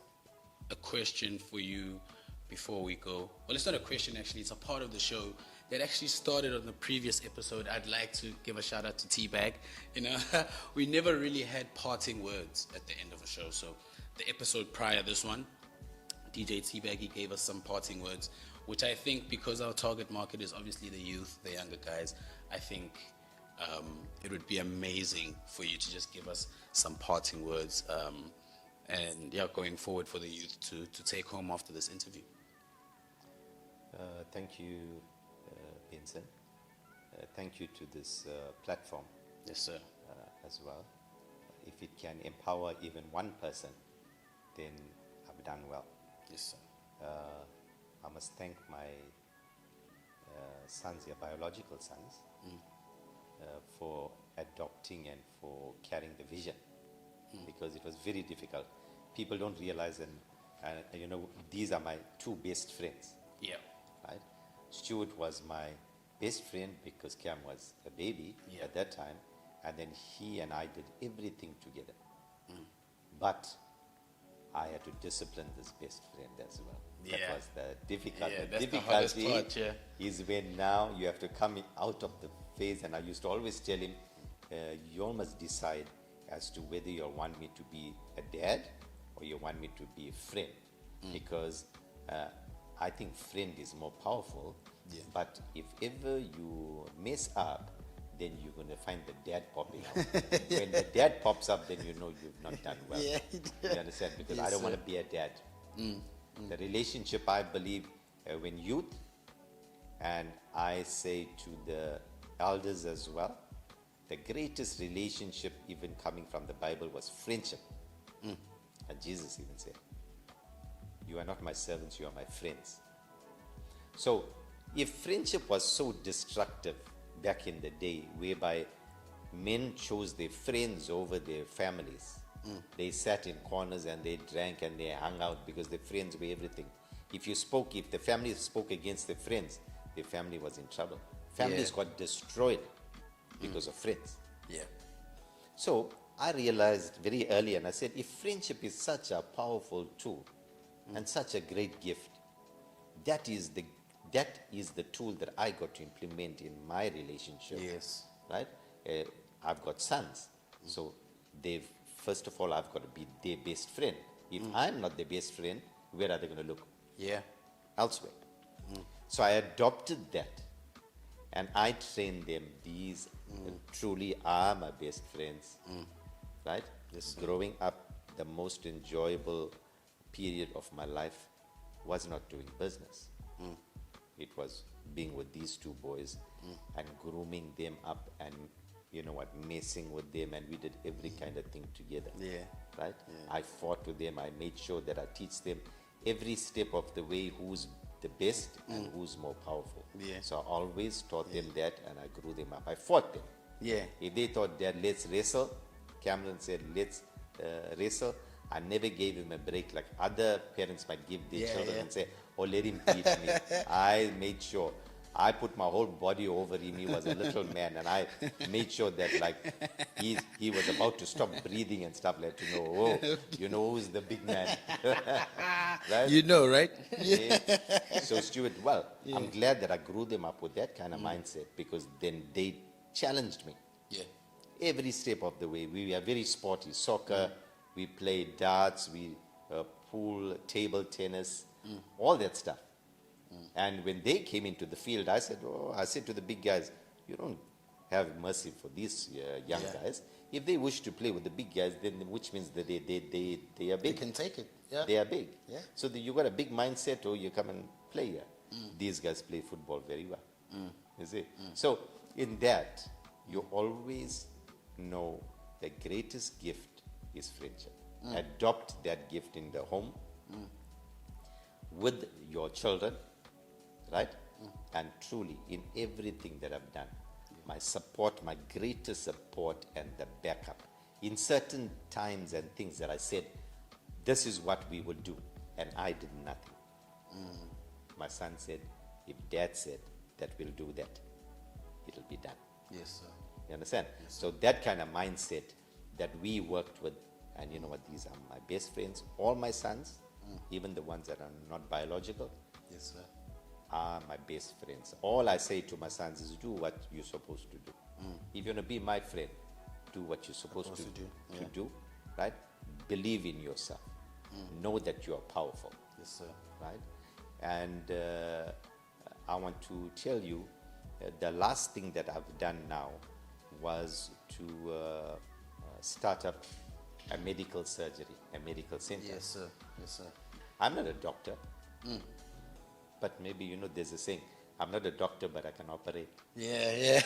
a question for you before we go. Well, it's not a question actually; it's a part of the show that actually started on the previous episode. I'd like to give a shout out to T-Bag. We never really had parting words at the end of a show. So the episode prior, this one, DJ T-Bag, he gave us some parting words, which I think, because our target market is obviously the youth, the younger guys, I think it would be amazing for you to just give us some parting words and going forward for the youth to take home after this interview. Thank you, Vincent. Thank you to this platform. Yes, sir. As well. If it can empower even one person, then I've done well. Yes, sir. I must thank my sons, your biological sons, for adopting and for carrying the vision, because it was very difficult. People don't realize, and these are my two best friends. Yeah. Right. Stuart was my best friend because Cam was a baby at that time, and then he and I did everything together. But I had to discipline this best friend as well. Yeah. That was the difficult. Yeah, the that's difficulty the hardest part, is when now you have to come out of the phase, and I used to always tell him, you all must decide as to whether you want me to be a dad or you want me to be a friend, because I think friend is more powerful. Yeah. But if ever you mess up, then you're going to find the dad popping up. When the dad pops up, then you know you've not done well. Yeah, you understand? Because yes, I don't want to be a dad. The relationship, I believe, when youth, and I say to the elders as well. The greatest relationship even coming from the Bible was friendship. And Jesus even said, you are not my servants, you are my friends. So if friendship was so destructive back in the day, whereby men chose their friends over their families, they sat in corners and they drank and they hung out because their friends were everything. If the family spoke against their friends, their family was in trouble. Families got destroyed because of friends. Yeah. So I realized very early, and I said, if friendship is such a powerful tool and such a great gift, that is the tool that I got to implement in my relationship. Yes. Right? I've got sons, so first of all, I've got to be their best friend. If I'm not their best friend, where are they going to look? Yeah. Elsewhere. So I adopted that, and I trained them. These truly are my best friends. Right? Yes, Growing up, the most enjoyable period of my life was not doing business. It was being with these two boys and grooming them up and, messing with them, and we did every kind of thing together. Yeah. Right? Yeah. I fought with them. I made sure that I teach them every step of the way who's the best and who's more powerful. Yeah. So I always taught them that, and I grew them up. I fought them. Yeah. If they thought, Dad, let's wrestle, Cameron said, let's wrestle. I never gave him a break like other parents might give their children and say, oh, let him beat me. I made sure. I put my whole body over him. He was a little man, and I made sure that he was about to stop breathing and stuff, like, you know who's the big man. Right? You know, right? Yeah. So Stuart, I'm glad that I grew them up with that kind of mindset, because then they challenged me. Yeah. Every step of the way. We are very sporty. Soccer, we play darts, we pool, table tennis, all that stuff. And when they came into the field, I said to the big guys, you don't have mercy for these young guys. If they wish to play with the big guys, then which means that they are big. They can take it. Yeah. They are big. Yeah. So you got a big mindset, or you come and play here. These guys play football very well. You see? So in that, you always know the greatest gift is friendship. Adopt that gift in the home with your children, right? And truly, in everything that I've done, my support, my greatest support and the backup. In certain times and things that I said, this is what we will do, and I did nothing. My son said, if Dad said that we'll do that, it'll be done. Yes, sir. You understand? So that kind of mindset that we worked with, and you know what, these are my best friends, all my sons, even the ones that are not biological, Yes, sir. are my best friends. All I say to my sons is do what you're supposed to do. If you're going to be my friend, do what you're supposed to do, right? Believe in yourself. Know that you are powerful. Yes, sir. Right? And I want to tell you, the last thing that I've done now was to start up a medical surgery, a medical center. Yes, sir. Yes, sir. I'm not a doctor, but maybe, there's a saying, I'm not a doctor, but I can operate. Yeah.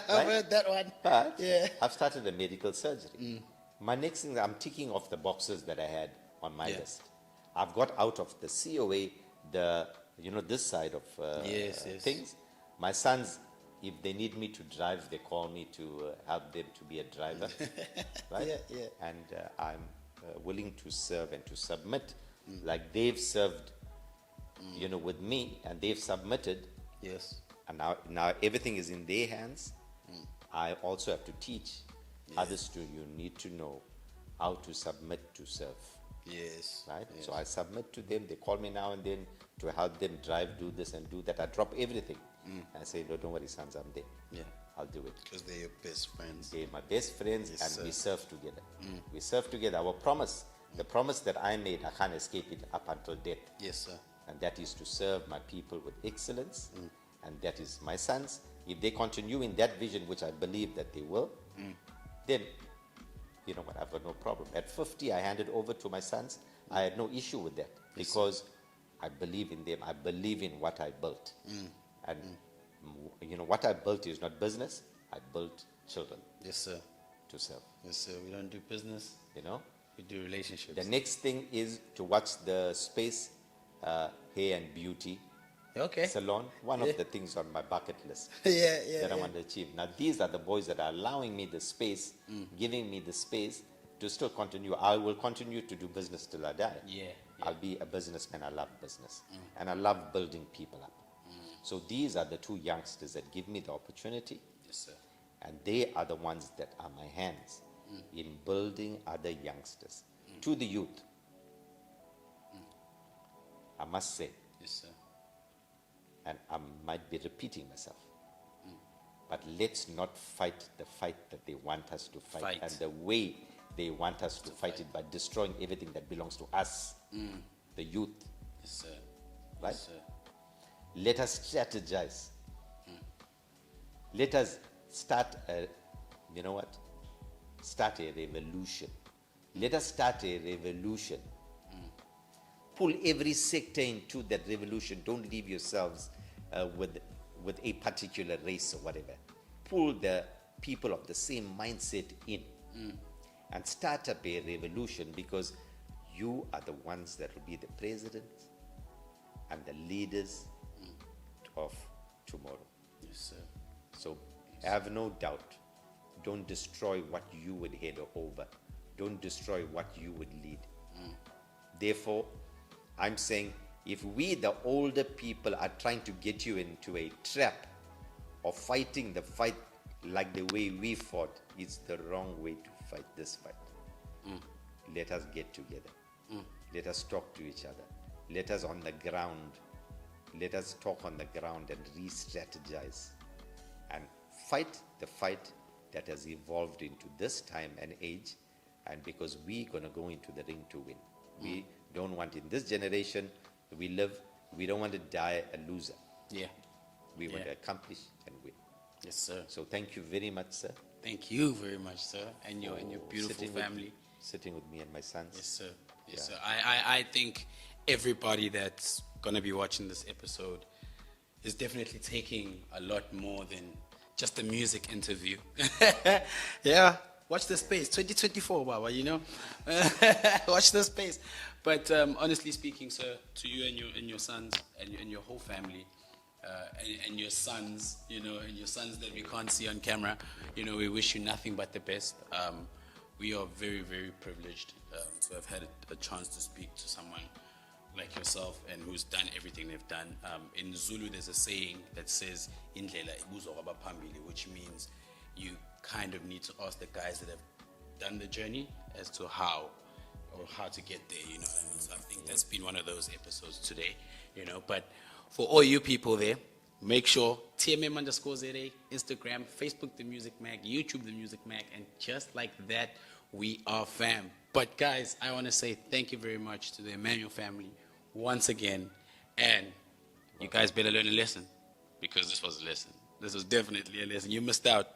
I've Right? heard that one. But Yeah. I've started a medical surgery. My next thing, I'm ticking off the boxes that I had on my list. I've got out of the COA, this side of Yes. things. My sons, if they need me to drive, they call me to help them to be a driver. Right? Yeah. And I'm willing to serve and to submit, like they've served, with me, and they've submitted. Yes. And now everything is in their hands. I also have to teach others you need to know how to submit to serve. Yes. Right? Yes. So I submit to them. They call me now and then to help them drive, do this and do that. I drop everything. And I say, no, don't worry, sons, I'm there. Yeah. I'll do it. Because they're your best friends. They're my best friends, Yes, and sir. we serve together. We serve together. Our promise, the promise that I made, I can't escape it up until death. Yes, sir. And that is to serve my people with excellence. And that is my sons. If they continue in that vision, which I believe that they will, then, you know what, I've got no problem. At 50, I handed over to my sons. I had no issue with that because I believe in them. I believe in what I built. And what I built is not business. I built children Yes, sir. to serve. Yes, sir. We don't do business. We do relationships. The next thing is to watch the space hair and beauty Okay. salon. One of the things on my bucket list Yeah. that I want to achieve. Now, these are the boys that are allowing me the space, giving me the space to still continue. I will continue to do business till I die. Yeah. I'll be a businessman. I love business. And I love building people up. So these are the two youngsters that give me the opportunity. Yes, sir. And they are the ones that are my hands in building other youngsters. To the youth, I must say, Yes, sir. and I might be repeating myself, but let's not fight the fight that they want us to fight. And the way they want us to fight it by destroying everything that belongs to us, the youth. Yes, sir. Right? Yes, sir. Let us strategize. Let us start start a revolution. Let us start a revolution. Pull every sector into that revolution. Don't leave yourselves with a particular race or whatever. Pull the people of the same mindset in and start up a revolution, because you are the ones that will be the presidents and the leaders of tomorrow. Yes, sir. So have no doubt. Don't destroy what you would head over. Don't destroy what you would lead. Therefore, I'm saying, if we, the older people, are trying to get you into a trap of fighting the fight like the way we fought, it's the wrong way to fight this fight. Let us get together. Let us talk to each other. Let us on the ground. Let us talk on the ground and re-strategize and fight the fight that has evolved into this time and age, and because we're going to go into the ring to win. We don't want, in this generation we live, we don't want to die a loser. Yeah. We want to accomplish and win. Yes, sir. So thank you very much, sir. Thank you very much, sir, and your beautiful sitting family. Sitting with me and my sons. Yes, sir. Yes, sir. I think everybody that's going to be watching this episode is definitely taking a lot more than just a music interview. Yeah. Watch the space. 2024, Baba, Watch the space. But honestly speaking, sir, to you and your sons and your whole family, and your sons, and your sons that we can't see on camera, we wish you nothing but the best. We are very, very privileged to have had a chance to speak to someone like yourself and who's done everything they've done. In Zulu, there's a saying that says, "Indlela ibuzwa kwabaphambili," which means you kind of need to ask the guys that have done the journey as to how to get there, you know what I mean? So I think that's been one of those episodes today, But for all you people there, make sure TMM_ZA, Instagram, Facebook The Music Mag, YouTube The Music Mag, and just like that, we are fam. But guys, I want to say thank you very much to the Emmanuel family once again, and you guys better learn a lesson, because this was a lesson. This was definitely a lesson. You missed out.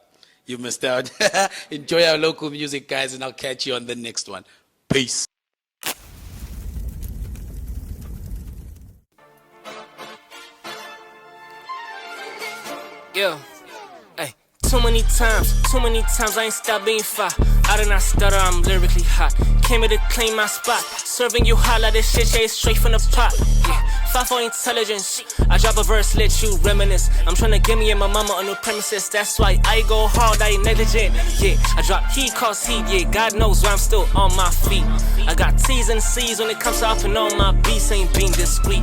Enjoy our local music, guys, and I'll catch you on the next one. Peace. Yeah, hey, too many times I ain't stopped being fire. I did not stutter, I'm lyrically hot. Came here to claim my spot. Serving you hot like this shit straight from the pot. Yeah. 5 for intelligence. I drop a verse, let you reminisce. I'm tryna get me and my mama on new premises. That's why I go hard, I ain't negligent. Yeah, I drop heat, cause heat. Yeah, God knows why I'm still on my feet. I got T's and C's when it comes to up and on my beats. Ain't being discreet.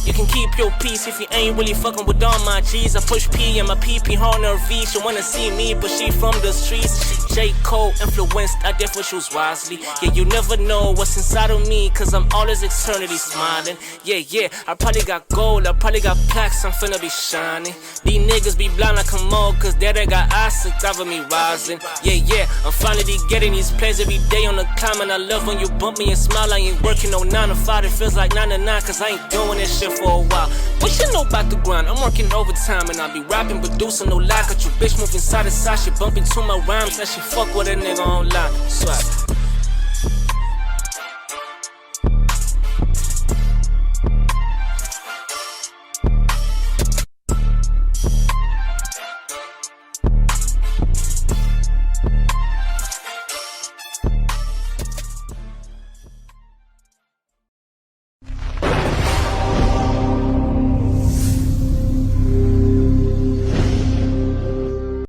You can keep your peace if you ain't really fucking with all my G's. I push P and my PP horn her V. She wanna see me, but she from the streets. J. Cole influenced, I therefore choose wisely. Yeah, you never know what's inside of me, cause I'm always eternity smiling. Yeah, I probably got gold, I probably got plaques, I'm finna be shining. These niggas be blind like a mole, cause they got eyes to cover me rising. Yeah, I'm finally getting these plays every day on the climb, and I love when you bump me and smile. I ain't working no 9 to 5, it feels like 9 to 9, cause I ain't doing this shit for a while. What you know about the grind? I'm working overtime, and I be rapping, producing, no lie. Got you bitch moving side to side, she bump into my rhymes, that she fuck with a nigga online. Swag.